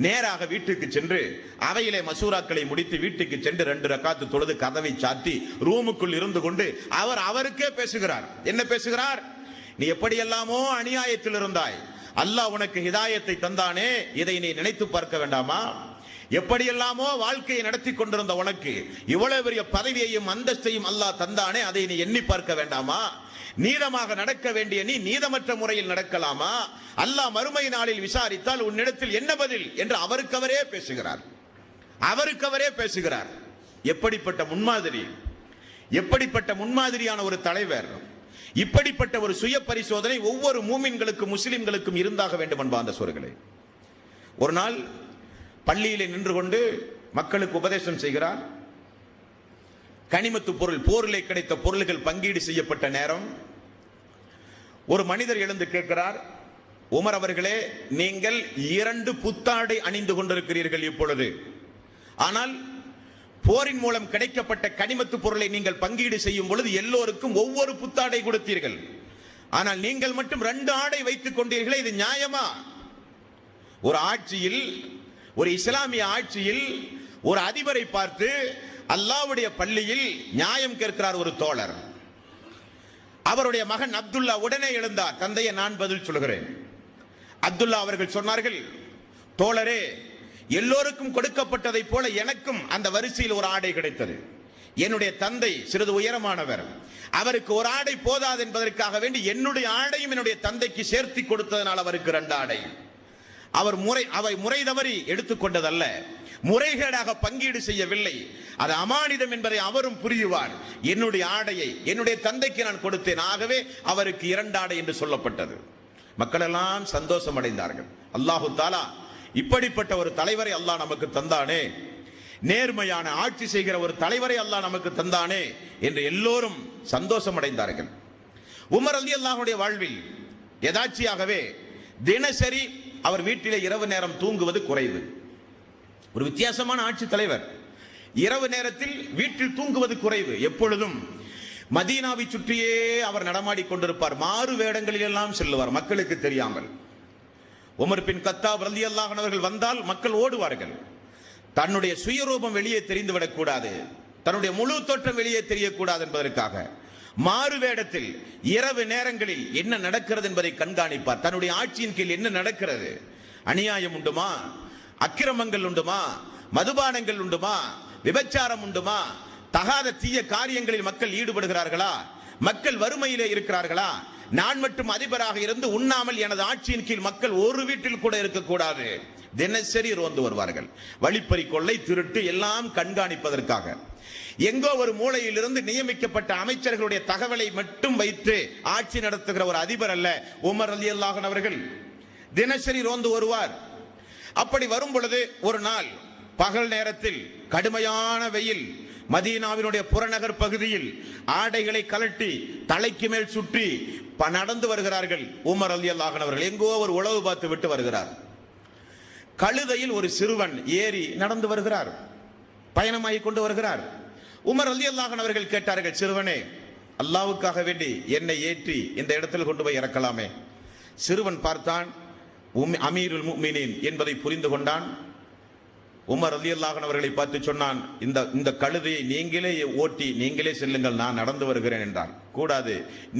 நேராக வீட்டுக்கு சென்று அவையிலே மசூராக்களை முடித்து வீட்டுக்கு சென்று 2 ரக்காத்து தொழுது கதவை சாத்தி ரூமுக்குள் இருந்து கொண்டு அவருக்கே பேசுகிறார். என்ன பேசுகிறார்? நீ எப்படியெல்லாமோ அநியாயத்தில் இருந்தாய், அல்லாஹ் உனக்கு ஹிதாயத்தை தந்தானே, இதை நீ நினைத்து பார்க்க வேண்டாமா? எப்படியெல்லாமோ வாழ்க்கையை நடத்தி கொண்டிருந்த உனக்கு இவ்வளவு பெரிய பதவியையும் அந்தஸ்தையும் அல்லாஹ் தந்தானே, அதை நீ எண்ணி பார்க்க வேண்டாமா? நீதமாக நடக்க வேண்டிய நீ நீதமற்ற முறையில் நடக்கலாமா? அல்லாஹ் மறுமை நாளில் விசாரித்தால் உன்னிடத்தில் என்ன பதில் என்று அவருக்கவரே பேசுகிறார். எப்படிப்பட்ட முன்மாதிரி, எப்படிப்பட்ட முன்மாதிரியான ஒரு தலைவர், இப்படிப்பட்ட ஒரு சுய பரிசோதனை ஒவ்வொரு மூமின்களுக்கும் முஸ்லிம்களுக்கும் இருந்தாக வேண்டும் அன்பார்ந்த சோர்களே. ஒரு நாள் பள்ளியிலே நின்று கொண்டு மக்களுக்கு உபதேசம் செய்கிறார். கனிமத்து பொருள், போரிலே கிடைத்த பொருள்கள் பங்கீடு செய்யப்பட்ட நேரம். ஒரு மனிதர் எழுந்து கேட்கிறார், உமர் அவர்களே, நீங்கள் 2 புத்தாடை அணிந்து கொண்டிருக்கிறீர்கள் இப்பொழுது, ஆனால் போரின் மூலம் கிடைக்கப்பட்ட கனிமத்து பொருளை நீங்கள் பங்கீடு செய்யும் பொழுது எல்லோருக்கும் ஒவ்வொரு புத்தாடை கொடுத்தீர்கள், ஆனால் நீங்கள் மட்டும் 2 ஆடை வைத்துக் கொண்டீர்களே, இது நியாயமா? ஒரு ஆட்சியில், ஒரு இஸ்லாமிய ஆட்சியில் ஒரு அதிபரை பார்த்து அல்லாஹ்வுடைய பள்ளியில் நியாயம் கேட்கிறார் ஒரு தோழர். அவருடைய மகன் அப்துல்லா உடனே எழுந்தார். தந்தையை நான் பதில் சொல்கிறேன். அப்துல்லா அவர்கள் சொன்னார்கள், தோழரே, எல்லோருக்கும் கொடுக்கப்பட்டதை போல எனக்கும் அந்த வரிசையில் ஒரு ஆடை கிடைத்தது. என்னுடைய தந்தை சிறிது உயரமானவர், அவருக்கு ஒரு ஆடை போதாது என்பதற்காக வேண்டி என்னுடைய ஆடையும் என்னுடைய தந்தைக்கு சேர்த்து கொடுத்ததனால் அவருக்கு 2 ஆடை. அவர் முறை தவறி எடுத்துக்கொண்டதல்ல, முறைகேடாக பங்கீடு செய்யவில்லை. அது அமானிதம் என்பதை அவரும் புரியுவார். என்னுடைய ஆடையை என்னுடைய தந்தைக்கு நான் கொடுத்தேன், ஆகவே அவருக்கு 2 ஆடை என்று சொல்லப்பட்டது. மக்கள் எல்லாம் சந்தோஷம் அடைந்தார்கள். அல்லாஹு தாலா இப்படிப்பட்ட ஒரு தலைவரை அல்லாஹ் நமக்கு தந்தானே, நேர்மையான ஆட்சி செய்கிற ஒரு தலைவரை அல்லாஹ் நமக்கு தந்தானே என்று எல்லோரும் சந்தோஷம் அடைந்தார்கள். உமர் ரலியல்லாஹுடைய வாழ்வில் எதாச்சியாகவே தினசரி அவர் வீட்டிலே இரவு நேரம் தூங்குவது குறைவு. ஒரு வித்தியாசமான ஆட்சி தலைவர். இரவு நேரத்தில் வீட்டில் தூங்குவது குறைவு. எப்பொழுதும் மதீனாவை சுற்றியே அவர் நடமாடி கொண்டிருப்பார். மாறு வேடங்களில் எல்லாம் செல்லுவார், மக்களுக்கு தெரியாமல். உமர் பின் கத்தாப் ரலியல்லாஹு அவர்கள் வந்தால் மக்கள் ஓடுவார்கள். தன்னுடைய சுயரூபம் வெளியே தெரிந்துவிடக் கூடாது, தன்னுடைய முழு தோற்றம் வெளியே தெரியக்கூடாது என்பதற்காக மாறு வேடத்தில் இரவு நேரங்களில் என்ன நடக்கிறது என்பதை கண்காணிப்பார். தன்னுடைய ஆட்சியின் கீழ் என்ன நடக்கிறது, அநியாயம் உண்டுமா, அக்கிரமங்கள் உண்டுமா, மதுபானங்கள் உண்டுமா, விபச்சாரம் உண்டுமா, தகாத தீய காரியங்களில் மக்கள் ஈடுபடுகிறார்களா, மக்கள் வறுமையிலே இருக்கிறார்களா, நான் மட்டும் அதிபராக இருந்து உண்ணாமல் எனது ஆட்சியின் கீழ் மக்கள் ஒரு வீட்டில் கூட இருக்கக்கூடாது. தினசரி ரோந்து வருவார்கள். வழிப்பறி, கொள்ளை, திருட்டு எல்லாம் கண்காணிப்பதற்காக. எங்கோ ஒரு மூலையில் இருந்து நியமிக்கப்பட்ட அமைச்சர்களுடைய தகவலை மட்டும் வைத்து ஆட்சி நடத்துகிற ஒரு அதிபர் அல்ல உமர் ரலியல்லாஹு அவர்கள். தினசரி ரோந்து வருவார். அப்படி வரும் பொழுது ஒரு நாள் பகல் நேரத்தில் கடுமையான வெயில், மதீனாவினுடைய புறநகர் பகுதியில் ஆடைகளை கலட்டி தலைக்கு மேல் சுற்றி நடந்து வருகிறார்கள் உமர் ரலியல்லாஹு அவர்கள். எங்கோ ஒரு உளவு பார்த்து விட்டு வருகிறார். கழுதையில் ஒரு சிறுவன் ஏறி நடந்து வருகிறார், பயணமாகி கொண்டு வருகிறார். உமர் ரலியல்லாஹு அவர்கள் கேட்டார்கள், சிறுவனே, அல்லாஹ்வுக்காக வேண்டி என்னை ஏற்றி இந்த இடத்தில் கொண்டு போய் இறக்கலாமே. சிறுவன் பார்த்தான், அமீருல் முஃமினீன் என்பதை புரிந்து கொண்டான். உமர் ரலியல்லாஹு அவர்களை பார்த்து சொன்னான், இந்த கழுதையை நீங்களே ஓட்டி நீங்களே செல்லுங்கள், நான் நடந்து வருகிறேன் என்றான். கூடாது,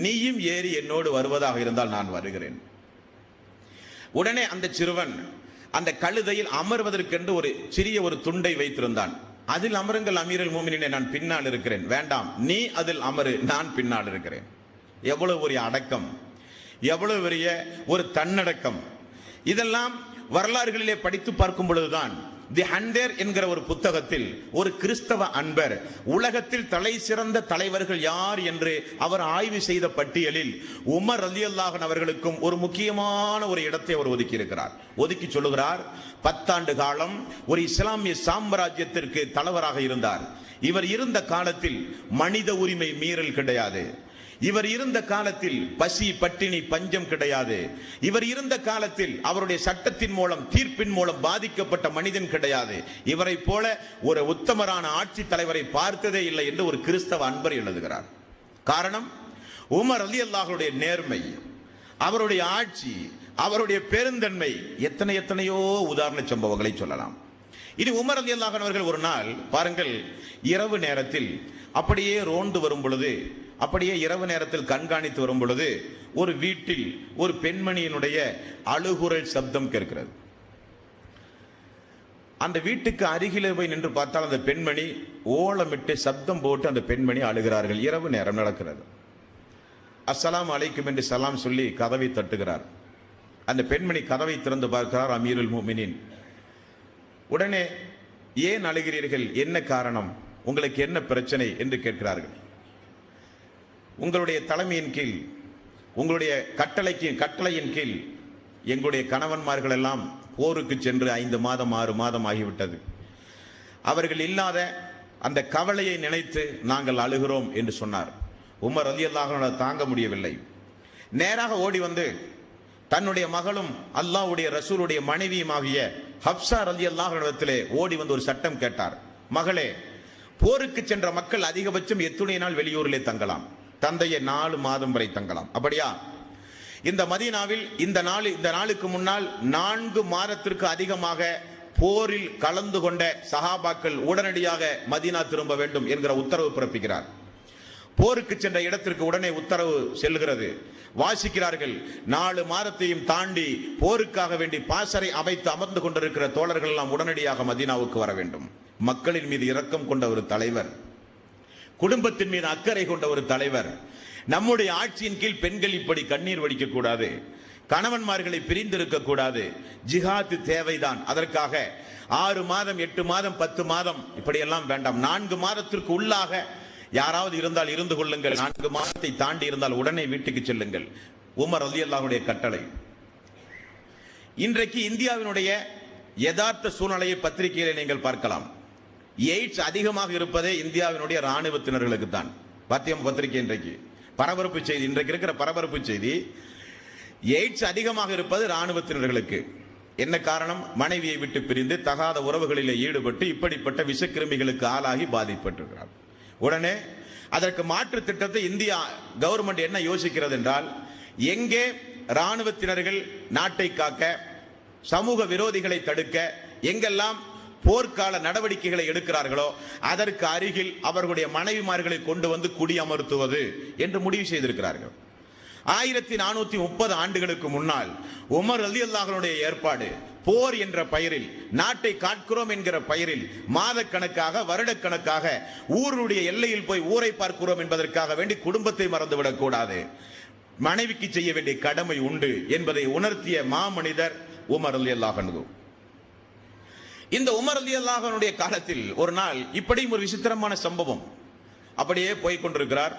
நீயும் ஏறி என்னோடு வருவதாக இருந்தால் நான் வருகிறேன். உடனே அந்த சிறுவன் அந்த கழுதையில் அமர்வதற்கென்று ஒரு சிறிய ஒரு துண்டை வைத்திருந்தான். அதில் அமருங்கள் அமீருல் முஃமினீனே, நான் பின்னால் இருக்கிறேன். வேண்டாம், நீ அதில் அமரு, நான் பின்னால் இருக்கிறேன். எவ்வளவு ஒரு அடக்கம், எவ்வளவு பெரிய ஒரு தன்னடக்கம். இதெல்லாம் வரலாறுகளிலே படித்து பார்க்கும் பொழுதுதான் தி ஹண்டர் என்கிற ஒரு புத்தகத்தில் ஒரு கிறிஸ்தவ அன்பர் உலகத்தில் தலை சிறந்த தலைவர்கள் யார் என்று அவர் ஆய்வு செய்த பட்டியலில் உமர் ரலியல்லாஹு அவர்களுக்கும் ஒரு முக்கியமான ஒரு இடத்தை அவர் ஒதுக்கி இருக்கிறார். ஒதுக்கி சொல்லுகிறார், 10 ஆண்டு காலம் ஒரு இஸ்லாமிய சாம்ராஜ்யத்திற்கு தலைவராக இருந்தார். இவர் இருந்த காலத்தில் மனித உரிமை மீறல் கிடையாது. இவர் இருந்த காலத்தில் பசி, பட்டினி, பஞ்சம் கிடையாது. இவர் இருந்த காலத்தில் அவருடைய சட்டத்தின் மூலம், தீர்ப்பின் மூலம் பாதிக்கப்பட்ட மனிதன் கிடையாது. இவரை போல ஒரு உத்தமரான ஆட்சி தலைவரை பார்த்ததே இல்லை என்று ஒரு கிறிஸ்தவ அன்பர் எழுதுகிறார். காரணம், உமர் ரலியல்லாஹுடைய நேர்மை, அவருடைய ஆட்சி, அவருடைய பெருந்தன்மை. எத்தனையோ உதாரண சம்பவங்களை சொல்லலாம். இனி உமர் ரலியல்லாஹு அவர்கள் ஒரு நாள் பாருங்கள், இரவு நேரத்தில் அப்படியே ரோந்து வரும் பொழுது, அப்படியே இரவு நேரத்தில் கண்காணித்து வரும் பொழுது ஒரு வீட்டில் ஒரு பெண்மணியினுடைய அழுகுரல் சப்தம் கேட்கிறது. அந்த வீட்டுக்கு அருகிலே போய் நின்று பார்த்தால் அந்த பெண்மணி ஓலமிட்டு சப்தம் போட்டு அந்த பெண்மணி அழுகிறார்கள். இரவு நேரம் நடக்கிறது. அஸ்ஸலாமு அலைக்கும் என்று சலாம் சொல்லி கதவை தட்டுகிறார். அந்த பெண்மணி கதவை திறந்து பார்க்கிறார் அமீருல் முஃமினீன். உடனே, ஏன் அழுகிறீர்கள், என்ன காரணம், உங்களுக்கு என்ன பிரச்சனை என்று கேட்கிறார்கள். உங்களுடைய தலைமையின் கீழ், உங்களுடைய கட்டளையின் கீழ் எங்களுடைய கணவன்மார்கள் எல்லாம் போருக்கு சென்று 5 மாதம் 6 மாதம் ஆகிவிட்டது. அவர்கள் இல்லாத அந்த கவலையை நினைத்து நாங்கள் அழுகிறோம் என்று சொன்னார். உமர் ரலியல்லாஹு தாங்க முடியவில்லை. நேராக ஓடி வந்து தன்னுடைய மகளும் அல்லாஹ்வுடைய ரசூலுடைய மனைவியுமாகிய ஹப்ஸா ரலியல்லாஹு அன்ஹா ஓடி வந்து ஒரு சட்டம் கேட்டார். மகளே, போருக்கு சென்ற மக்கள் அதிகபட்சம் எத்தனை நாள் வெளியூரிலே தங்கலாம்? தந்தையை 4 மாதம் வரை தங்கலாம். அப்படியா? இந்த மதீனாவில் இந்த நாளுக்கு முன்னால் 4 மாதத்திற்கு அதிகமாக போரில் கலந்து கொண்ட சஹாபாக்கள் உடனடியாக மதீனா திரும்ப வேண்டும் என்கிற உத்தரவு பிறப்பிக்கிறார். போருக்கு சென்ற இடத்திற்கு உடனே உத்தரவு செல்கிறது. வாசிக்கிறார்கள், 4 மாதத்தையும் தாண்டி போருக்காக வேண்டி பாசறை அமைத்து அமர்ந்து கொண்டிருக்கிற தோழர்கள் எல்லாம் உடனடியாக மதீனாவுக்கு வர வேண்டும். மக்களின் மீது இரக்கம் கொண்ட ஒரு தலைவர். குடும்பத்தின் மீது அக்கறை கொண்ட ஒரு தலைவர். நம்முடைய ஆட்சியின் கீழ் பெண்கள் இப்படி கண்ணீர் வடிக்க கூடாது, கணவன்மார்களை பிரிந்திருக்க கூடாது, ஜிஹாத் தேவைதான். அதற்காக 6 மாதம் 8 மாதம் 10 மாதம் இப்படியெல்லாம் வேண்டாம். 4 மாதத்திற்கு உள்ளாக யாராவது இருந்தால் இருந்து கொள்ளுங்கள், 4 மாதத்தை தாண்டி இருந்தால் உடனே வீட்டுக்கு செல்லுங்கள். உமர் ரலியல்லாஹுடைய கட்டளை. இன்றைக்கு இந்தியாவினுடைய யதார்த்த சூழ்நிலையை பத்திரிகையிலே நீங்கள் பார்க்கலாம். எய்ட்ஸ் அதிகமாக இருப்பதே இந்தியாவினுடைய ராணுவத்தினர்களுக்கு தான். பத்திரிகை இன்றைக்கு பரபரப்பு செய்தி, இன்றைக்கு இருக்கிற பரபரப்பு செய்தி, எய்ட்ஸ் அதிகமாக இருப்பது ராணுவத்தினர்களுக்கு. என்ன காரணம்? மனைவியை விட்டு பிரிந்து தகாத உறவுகளில் ஈடுபட்டு இப்படிப்பட்ட விஷக்கிருமிகளுக்கு ஆளாகி பாதிப்பட்டிருக்கிறார். உடனே அதற்கு மாற்று திட்டத்தை இந்தியா கவர்மெண்ட் என்ன யோசிக்கிறது என்றால், எங்கே ராணுவத்தினர்கள் நாட்டை காக்க, சமூக விரோதிகளை தடுக்க, எங்கெல்லாம் போர்க்கால நடவடிக்கைகளை எடுக்கிறார்களோ அதற்கு அருகில் அவர்களுடைய மனைவிமார்களை கொண்டு வந்து குடியமர்த்துவது என்று முடிவு செய்திருக்கிறார்கள். 1430 ஆண்டுகளுக்கு முன்னால் உமர் ரலியல்லாஹுடைய ஏற்பாடு போர் என்ற பெயரில், நாட்டை காக்கிறோம் என்கிற பெயரில் மாதக்கணக்காக வருடக்கணக்காக ஊருடைய எல்லையில் போய் ஊரை பார்க்கிறோம் என்பதற்காக வேண்டி குடும்பத்தை மறந்துவிடக் கூடாது, மனைவிக்கு செய்ய வேண்டிய கடமை உண்டு என்பதை உணர்த்திய மாமனிதர் உமர் ரலியல்லாஹு அன்ஹு. இந்த உமர் ரலியல்லாஹு அன்ஹுடைய காலத்தில் ஒரு நாள் இப்படி ஒரு விசித்திரமான சம்பவம். அப்படியே போய்கொண்டிருக்கிறார்.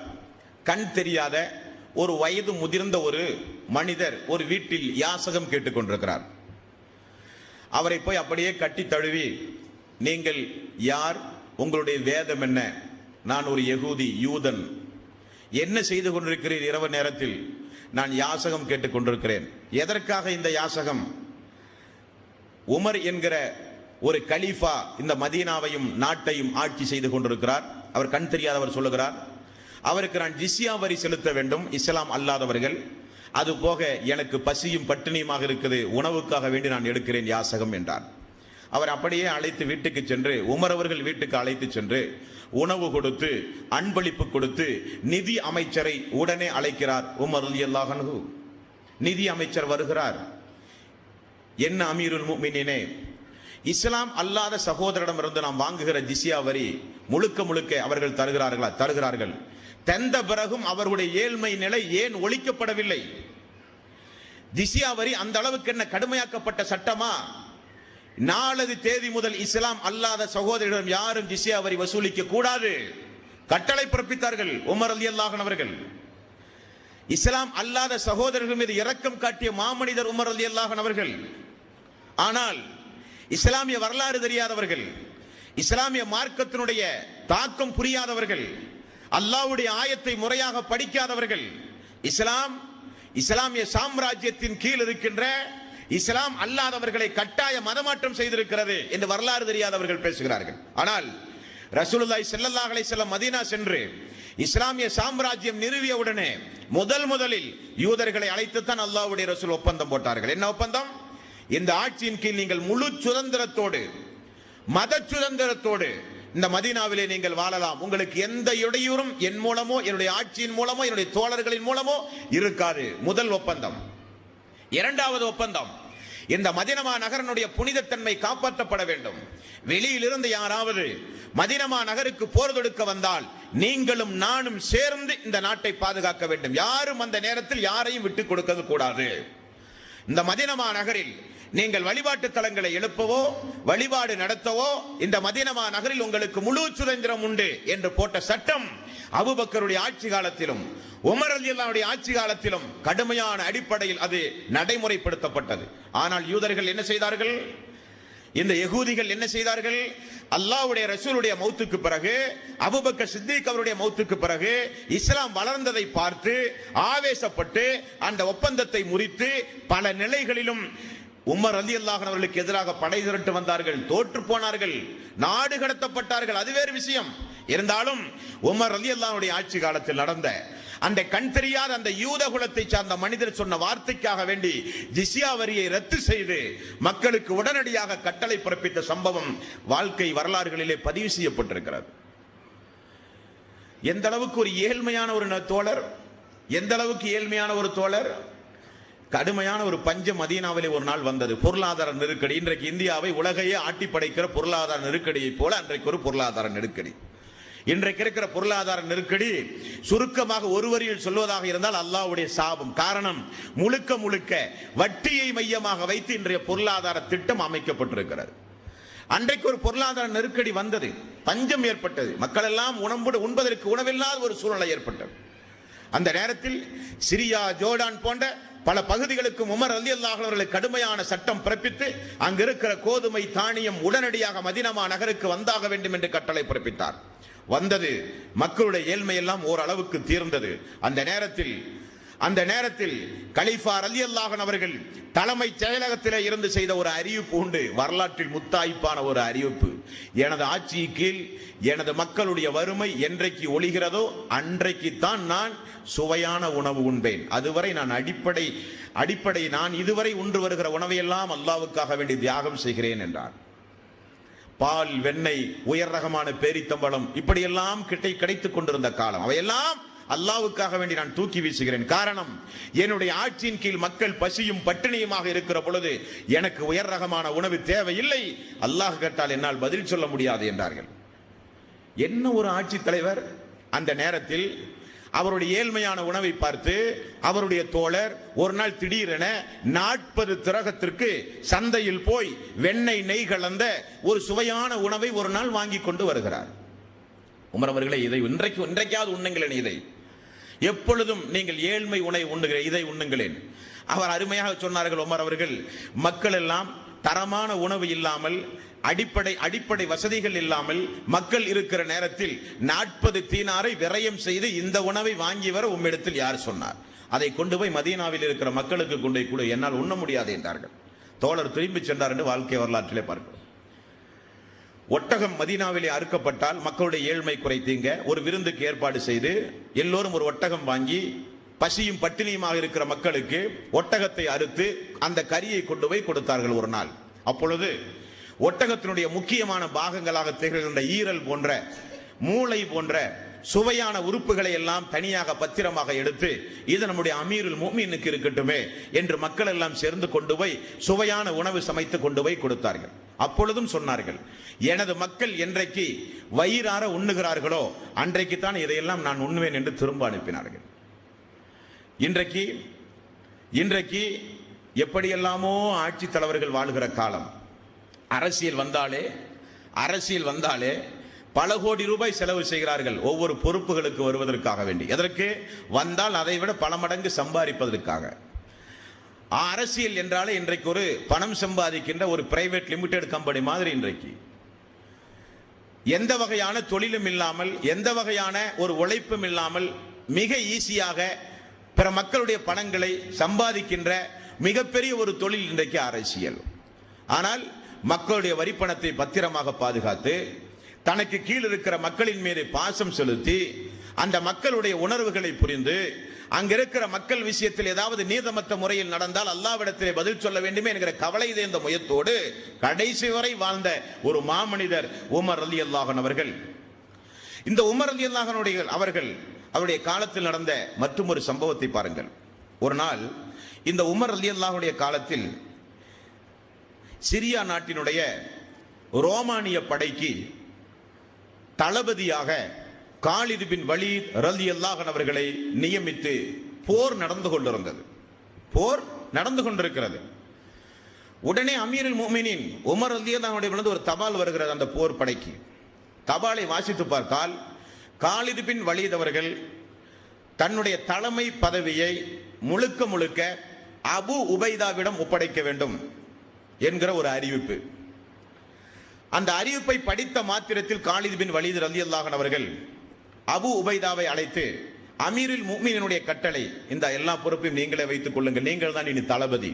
கண் தெரியாத ஒரு வயது முதிர்ந்த ஒரு மனிதர் ஒரு வீட்டில் யாசகம் கேட்டுக்கொண்டிருக்கிறார். அவரை போய் அப்படியே கட்டி தழுவி, நீங்கள் யார், உங்களுடைய வேதம் என்ன? நான் ஒரு யகூதி, யூதன். என்ன செய்து கொண்டிருக்கிறீர் இரவு நேரத்தில்? நான் யாசகம் கேட்டுக் கொண்டிருக்கிறேன். எதற்காக இந்த யாசகம்? உமர் என்கிற ஒரு கலீஃபா இந்த மதீனாவையும் நாட்டையும் ஆட்சி செய்து கொண்டிருக்கிறார். அவர் கண் தெரியாதவர் சொல்லுகிறார், அவருக்கு நான் ஜிஸ்யா வரி செலுத்த வேண்டும், இஸ்லாம் அல்லாதவர்கள். அது போக எனக்கு பசியும் பட்டினியுமாக இருக்குது, உணவுக்காக வேண்டி நான் எடுக்கிறேன் யாசகம் என்றார். அவர் அப்படியே அழைத்து வீட்டுக்கு சென்று, உமர் அவர்கள் வீட்டுக்கு அழைத்து சென்று உணவு கொடுத்து அன்பளிப்பு கொடுத்து நிதி அமைச்சரை உடனே அழைக்கிறார் உமர் ரலியல்லாஹு அன்ஹு. நிதி அமைச்சர் வருகிறார். என்ன அமீருல் முஃமினீனே, இஸ்லாம் அல்லாத சகோதரிடம் இருந்து நாம் வாங்குகிற ஜிஸ்யா வரி முழுக்க முழுக்க அவர்கள் தருகிறார்களா? தருகிறார்கள். தந்த பிறகும் அவர்களுடைய ஏழ்மை நிலை ஏன் ஒழிக்கப்படவில்லை? ஜிஸ்யா வரி அந்த அளவுக்கு என்ன கடுமையாக்கப்பட்ட சட்டமா? நாளது தேதி முதல் இஸ்லாம் அல்லாத சகோதரிடம் யாரும் ஜிஸ்யா வரி வசூலிக்க கூடாது கட்டளை பிறப்பித்தார்கள் உமர் ரலியல்லாஹு அன்ஹு அவர்கள். இஸ்லாம் அல்லாத சகோதரர்கள் மீது இரக்கம் காட்டிய மாமனிதர் உமர் ரலியல்லாஹு அன்ஹு அவர்கள். ஆனால் இஸ்லாமிய வரலாறு தெரியாதவர்கள், இஸ்லாமிய மார்க்கத்தினுடைய தாக்கம் புரியாதவர்கள், அல்லாஹ்வுடைய ஆயத்தை முறையாக படிக்காதவர்கள், இஸ்லாமிய சாம்ராஜ்யத்தின் கீழ் இருக்கின்ற இஸ்லாம் அல்லாதவர்களை கட்டாய மதமாற்றம் செய்திருக்கிறது என்று வரலாறு தெரியாதவர்கள் பேசுகிறார்கள். ஆனால் ரசூலுல்லாஹி ஸல்லல்லாஹு அலைஹி வஸல்லம் மதீனா சென்று இஸ்லாமிய சாம்ராஜ்யம் நிறுவிய உடனே முதலில் யூதர்களை அழைத்துத்தான் அல்லாஹ்வுடைய ரசூல் ஒப்பந்தம் போட்டார்கள். என்ன ஒப்பந்தம்? இந்த ஆட்சியின் கீழ் நீங்கள் முழு சுதந்திரத்தோடு, மத சுதந்திரத்தோடு இந்த மதீனாவிலே நீங்கள் வாழலாம், உங்களுக்கு எந்த இடையூறும் என் மூலமோ என்னுடைய ஆட்சியின் மூலமோ என்னுடைய தோழர்களின் மூலமோ இருக்காது. முதல் ஒப்பந்தம். இரண்டாவது ஒப்பந்தம், இந்த மதீனா நகரனுடைய புனிதத்தன்மை காப்பாற்றப்பட வேண்டும். வெளியிலிருந்து யாராவது மதீனா நகருக்கு போர் தொடுக்க வந்தால் நீங்களும் நானும் சேர்ந்து இந்த நாட்டை பாதுகாக்க வேண்டும். யாரும் அந்த நேரத்தில் யாரையும் விட்டுக் கொடுக்க கூடாது. இந்த மதீனா நகரில் நீங்கள் வழிபாட்டு தலங்களை எழுப்பவோ வழிபாடு நடத்தவோ இந்த மதீனா நகரில் உங்களுக்கு முழு சுதந்திரம் உண்டு என்று போட்ட சட்டம் அபூபக்கருடைய ஆட்சி காலத்திலும் உமர் ரலியல்லாஹுடைய ஆட்சி காலத்திலும் கடுமையான அடிப்படையில் அது நடைமுறைப்படுத்தப்பட்டது. ஆனால் யூதர்கள் என்ன செய்தார்கள்? இந்த யகூதிகள் என்ன செய்தார்கள்? அல்லாஹ்வுடைய ரசூலுடைய மௌத்துக்கு பிறகு, அபூபக்கர் சித்திக் அவருடைய மௌத்துக்கு பிறகு இஸ்லாம் வளர்ந்ததை பார்த்து ஆவேசப்பட்டு அந்த ஒப்பந்தத்தை முறித்து பல நிலைகளிலும் உமர் ரலியல்லாஹு அன்ஹு அவர்களுக்கு எதிராக படை திரட்டு வந்தார்கள். தோற்று போனார்கள், நாடு கடத்தப்பட்டார்கள். அது வேறு விஷயம். இருந்தாலும் உமர் ரலியல்லாஹு அன்ஹுடைய ஆட்சி காலத்தில் நடந்த அந்த கண் தெரியாத அந்த யூத குலத்தை சார்ந்த மனிதர் சொன்ன வார்த்தைக்காக வேண்டி ஜிஸ்யா வரியை ரத்து செய்து மக்களுக்கு உடனடியாக கட்டளை பிறப்பித்த சம்பவம் வாழ்க்கை வரலாறுகளிலே பதிவு செய்யப்பட்டிருக்கிறது. எந்த அளவுக்கு ஒரு ஏழ்மையான ஒரு தோழர், எந்த அளவுக்கு ஏழ்மையான ஒரு தோழர். கடுமையான ஒரு பஞ்சம் மதீனாவிலே ஒரு நாள் வந்தது. பொருளாதார நெருக்கடி. இன்றைக்கு இந்தியாவை உலகையே ஆட்டி படைக்கிற பொருளாதார நெருக்கடியை போல அன்றைக்கு ஒரு பொருளாதார நெருக்கடி. இன்றைக்கு இருக்கிற பொருளாதார நெருக்கடி சுருக்கமாக ஒரு வரியில் சொல்வதாக இருந்தால் அல்லாஹ்வுடைய சாபம். காரணம், முழுக்க முழுக்க வட்டியை மையமாக வைத்து இன்றைய பொருளாதார திட்டம் அமைக்கப்பட்டிருக்கிறது. அன்றைக்கு ஒரு பொருளாதார நெருக்கடி வந்தது, பஞ்சம் ஏற்பட்டது, மக்கள் எல்லாம் உண்பதற்கு உணவில்லாத ஒரு சூழ்நிலை ஏற்பட்டது. அந்த நேரத்தில் சிரியா, ஜோர்டான் போன்ற பல பகுதிகளுக்கும் உமர் ரலியல்லாஹு அன்ஹு அவர்கள் கடுமையான சட்டம் பிறப்பித்து அங்கு இருக்கிற கோதுமை தானியம் உடனடியாக மதீனா நகருக்கு வந்தாக வேண்டும் என்று கட்டளை பிறப்பித்தார். வந்தது, மக்களுடைய ஏழ்மை எல்லாம் ஓரளவுக்கு தீர்ந்தது. அந்த நேரத்தில் கலீஃபா ரலியல்லாஹு அன்ஹு அவர்கள் தலைமை செயலகத்திலே இருந்து செய்த ஒரு அறிவிப்பு உண்டு, வரலாற்றில் முத்தாய்ப்பான ஒரு அறிவிப்பு. எனது ஆட்சி கீழ் எனது மக்களுடைய வறுமை என்றைக்கு ஒழிகிறதோ அன்றைக்கு தான் நான் சுவையான உணவு உண்பேன். அதுவரை நான் அடிப்படை நான் இதுவரை உண்டு வருகிற உணவையெல்லாம் அல்லாஹ்வுக்காக வேண்டி தியாகம் செய்கிறேன் என்றார். பால், வெண்ணெய், உயர் ரகமான பேரித்தம்பழம் இப்படியெல்லாம் கிடைத்துக் கொண்டிருந்த காலம், அவையெல்லாம் அல்லாஹ்வுக்காக வேண்டி நான் தூக்கி வீசுகிறேன். காரணம், என்னுடைய ஆட்சியின் கீழ் மக்கள் பசியும் பட்டினியுமாக இருக்கிற பொழுது எனக்கு உயர் ரகமான உணவு தேவையில்லை, அல்லாஹ் கேட்டால் என்னால் பதில் சொல்ல முடியாது என்றார்கள். என்ன ஒரு ஆட்சி தலைவர்! அந்த நேரத்தில் அவருடைய ஏழ்மையான உணவை பார்த்து அவருடைய தோழர் ஒரு நாள் திடீரென 40 திரகத்திற்கு சந்தையில் போய் வெண்ணெய், நெய் கலந்த ஒரு சுவையான உணவை ஒரு நாள் வாங்கி கொண்டு வருகிறார். உமர் அவர்களே, இதை இன்றைக்காவது உண்ணுங்களேன், இதை எப்பொழுதும் நீங்கள் ஏழ்மை உணவை உண்ணுகிறேன், இதை உண்ணுங்களேன். அவர் அருமையாக சொன்னார்கள் உமர் அவர்கள், மக்கள் எல்லாம் தரமான உணவு இல்லாமல், அடிப்படை வசதிகள் இல்லாமல் மக்கள் இருக்கிற நேரத்தில் 40 தீனாரை விரயம் செய்து இந்த உணவை வாங்கி வர உம்மிடத்தில் யார் சொன்னார்? அதை கொண்டு போய் மதீனாவில் இருக்கிற மக்களுக்கு கொண்டு கூட என்னால் உண்ண முடியாது என்றார்கள். தோழர் திரும்பி சென்றார் என்று வாழ்க்கை வரலாற்றிலே பார்க்கிறோம். ஒட்டகம் மதீனாவிலே அறுக்கப்பட்டால் மக்களுடைய ஏழ்மை குறைத்தீங்க, ஒரு விருந்துக்கு ஏற்பாடு செய்து எல்லோரும் ஒரு ஒட்டகம் வாங்கி பசியும் பட்டினியுமாக இருக்கிற மக்களுக்கு ஒட்டகத்தை அறுத்து அந்த கறியை கொண்டு போய் கொடுத்தார்கள் ஒரு நாள். அப்பொழுது ஒட்டகத்தினுடைய முக்கியமான பாகங்களாக திகழ்கின்ற ஈரல் போன்ற, மூளை போன்ற சுவையான உறுப்புகளை எல்லாம் தனியாக பத்திரமாக எடுத்து இது நம்முடைய அமீருல் முஃமினுக்கு இருக்கட்டுமே என்று மக்கள் எல்லாம் சேர்ந்து கொண்டு போய் சுவையான உணவு சமைத்து கொண்டு போய் கொடுத்தார்கள். அப்பொழுதும் சொன்னார்கள், எனது மக்கள் என்றைக்கு வயிறார உண்ணுகிறார்களோ அன்றைக்கு தான் இதையெல்லாம் நான் உண்ணுவேன் என்று திரும்ப அனுப்பினார்கள். இன்றைக்கு எப்படியெல்லாமோ ஆட்சி தலைவர்கள் வாழ்கிற காலம். அரசியல் வந்தாலே பல கோடி ரூபாய் செலவு செய்கிறார்கள் ஒவ்வொரு பொறுப்புகளுக்கு வருவதற்காக வேண்டி. எதற்கு வந்தால் அதை விட பல மடங்கு சம்பாதிப்பதற்காக. அரசியல் என்றாலே இன்றைக்கு ஒரு பணம் சம்பாதிக்கின்ற ஒரு பிரைவேட் லிமிடெட் கம்பெனி மாதிரி. இன்றைக்கு எந்த வகையான தொழிலும் இல்லாமல், எந்த வகையான ஒரு உழைப்பும் இல்லாமல் மிக ஈஸியாக பிற மக்களுடைய பணங்களை சம்பாதிக்கின்ற மிகப்பெரிய ஒரு தொழில் இன்றைக்கு அரசியல். ஆனால் மக்களுடைய வரிப்பணத்தை பத்திரமாக பாதுகாத்து தனக்கு கீழ் இருக்கிற மக்களின் மீது பாசம் செலுத்தி அந்த மக்களுடைய உணர்வுகளை புரிந்து அங்கிருக்கிற மக்கள் விஷயத்தில் ஏதாவது நீதமற்ற முறையில் நடந்தால் அல்லாஹ்விடத்திலே பதில் சொல்ல வேண்டுமே என்கிற கவலை இந்த முயத்தோடு கடைசி வரை வாழ்ந்த ஒரு மாமனிதர் உமர் ரலியல்லாஹு அன்ஹு அவர்கள். இந்த உமர் ரலியல்லாஹு அன்ஹு அவருடைய காலத்தில் நடந்த மற்றும் ஒரு சம்பவத்தை பாருங்கள். ஒரு நாள் இந்த உமர் ரலியல்லாஹு அன்ஹு காலத்தில் சிரியா நாட்டினுடைய ரோமானிய படைக்கு தளபதியாக காலித் பின் வலீத் ரலியல்லாஹு அன்ஹு அவர்களை நியமித்து போர் நடந்து கொண்டிருக்கிறது. உடனே அமீருல் முஃமினீன் உமர் ரலியல்லாஹு அன்ஹு ஒரு தபால் வருகிறது அந்த போர் படைக்கு. தபாலை வாசித்து பார்த்தால் காலித் பின் வலீத் அவர்கள் தன்னுடைய தலைமை பதவியை முழுக்க அபு உபைதாவிடம் ஒப்படைக்க வேண்டும் என்கிற ஒரு அறிவிப்பு. அந்த அறிவிப்பை படித்த மாத்திரத்தில் காலித் பின் வலீத் ரலியல்லாஹு அன்ஹு அவர்கள் அபு உபைதாவை அழைத்து, அமீருல் முஃமினீனுடைய கட்டளை, இந்த எல்லா பொறுப்பையும் நீங்களே வைத்துக் கொள்ளுங்கள், நீங்கள் தான் இனி தளபதி.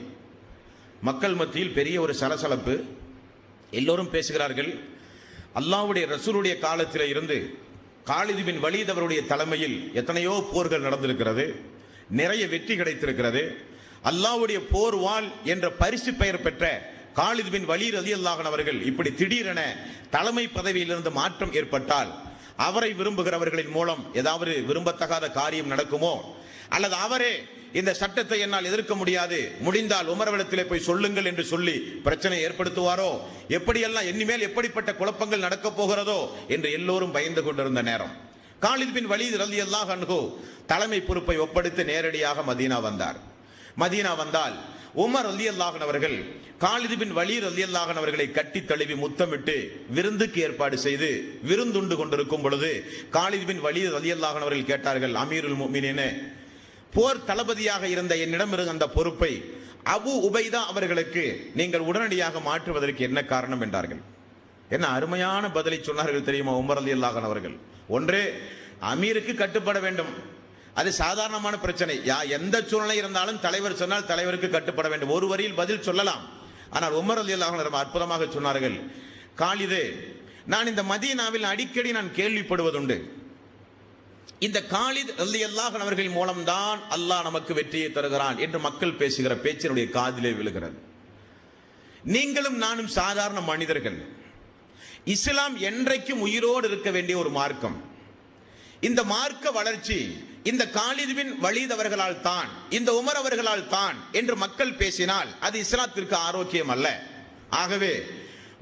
மக்கள் மத்தியில் பெரிய ஒரு சலசலப்பு. எல்லோரும் பேசுகிறார்கள், அல்லாஹ்வுடைய ரசூலுடைய காலத்தில் இருந்து காலித் பின் வலீத் அவருடைய தலைமையில் எத்தனையோ போர்கள் நடந்திருக்கிறது, நிறைய வெற்றி கிடைத்திருக்கிறது. அல்லாஹ்வுடைய போர் வாள் என்ற பரிசு பெயர் பெற்ற காலித் பின் வலீத் ரலியல்லாஹு அன்ஹு அவர்கள் இப்படி திடீரென தலைமை பதவியிலிருந்து மாற்றம் ஏற்பட்டால் அவரை விரும்புகிறவர்களின் மூலம் ஏதாவது விரும்பத்தகாத காரியம் நடக்குமோ, அல்லது அவரே இந்த சட்டத்தை என்னால் எதிர்க்க முடியாது, முடிந்தால் உமரவிடத்திலே போய் சொல்லுங்கள் என்று சொல்லி பிரச்சனை ஏற்படுத்துவாரோ, எப்படியெல்லாம் இனிமேல் எப்படிப்பட்ட குழப்பங்கள் நடக்கப் போகிறதோ என்று எல்லோரும் பயந்து கொண்டிருந்த நேரம் காலித் பின் வலீத் ரலியல்லாஹு அன்ஹு தலைமை பொறுப்பை ஒப்படைத்து நேரடியாக மதீனா வந்தார். மதீனா வந்தால் உமர் ரலியல்லாஹு அன்ஹு அவர்கள் காலித் பின் வலீத் ரலியல்லாஹு அன்ஹு அவர்களை கட்டி தழுவி முத்தமிட்டு விருந்துக்கு ஏற்பாடு செய்து விருந்துண்டு கொண்டிருக்கும் பொழுது காலித் பின் வலீத் ரலியல்லாஹு அன்ஹு அவர்கள் கேட்டார்கள், அமீருல் முஃமினீன், போர் தளபதியாக இருந்த என்னிடம் இருந்த அந்த பொறுப்பை அபு உபைதா அவர்களுக்கு நீங்கள் உடனடியாக மாற்றுவதற்கு என்ன காரணம் என்றார்கள். என்ன அருமையான பதிலை சொன்னார்கள் தெரியுமா உமர் ரலியல்லாஹு அன்ஹு அவர்கள். ஒன்று, அமீருக்கு கட்டுப்பட வேண்டும், அது சாதாரணமான பிரச்சனை. எந்த சூழ்நிலை இருந்தாலும் தலைவர் சொன்னால் தலைவருக்கு கட்டுப்பட வேண்டும், ஒரு வரியில் பதில் சொல்லலாம். ஆனால் உமர் ரலியல்லாஹு அன்ஹு அற்புதமாக சொன்னார்கள், காலிதே, நான் இந்த மதீனாவில் அடிக்கடி நான் கேள்விப்படுவதுண்டு, இந்த காலித் ரலியல்லாஹு அன்ஹு அவர்கள் மூலம்தான் அல்லாஹ் நமக்கு வெற்றியை தருகிறான் என்று மக்கள் பேசுகிற பேச்சினுடைய காதிலே விழுகிறது. நீங்களும் நானும் சாதாரண மனிதர்கள். இஸ்லாம் என்றைக்கும் உயிரோடு இருக்க வேண்டிய ஒரு மார்க்கம். இந்த மார்க்க வளர்ச்சி இந்த காலித் பின் வலீத் அவர்களால் தான், இந்த உமர் அவர்களால் தான் என்று மக்கள் பேசினால் அது இஸ்லாத்திற்கு ஆரோக்கியம் அல்ல. ஆகவே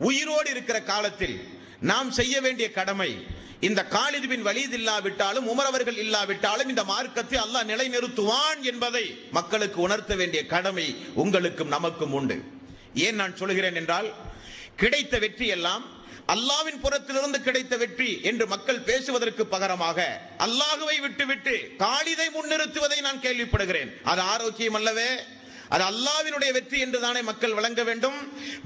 உயிரோடு இருக்கிற காலத்தில் நாம் செய்ய வேண்டிய கடமை, இந்த காலித் பின் வலீத் இல்லாவிட்டாலும் உமர் அவர்கள் இல்லாவிட்டாலும் இந்த மார்க்கத்தை அல்லாஹ் நிலைநிறுத்துவான் என்பதை மக்களுக்கு உணர்த்த வேண்டிய கடமை உங்களுக்கும் நமக்கும் உண்டு. ஏன் நான் சொல்கிறேன் என்றால், கிடைத்த வெற்றி எல்லாம் அல்லாஹ்வின் புறத்திலிருந்து கிடைத்த வெற்றி என்று மக்கள் பேசுவதற்கு பகரமாக அல்லாஹ்வை விட்டுவிட்டு காலிதை முன்னிறுத்துவதை நான் கேள்விப்படுகிறேன். அது ஆரோக்கியம் அல்லவே. அது அல்லாஹ்வினுடைய வெற்றி என்று தானே மக்கள் வழங்க வேண்டும்.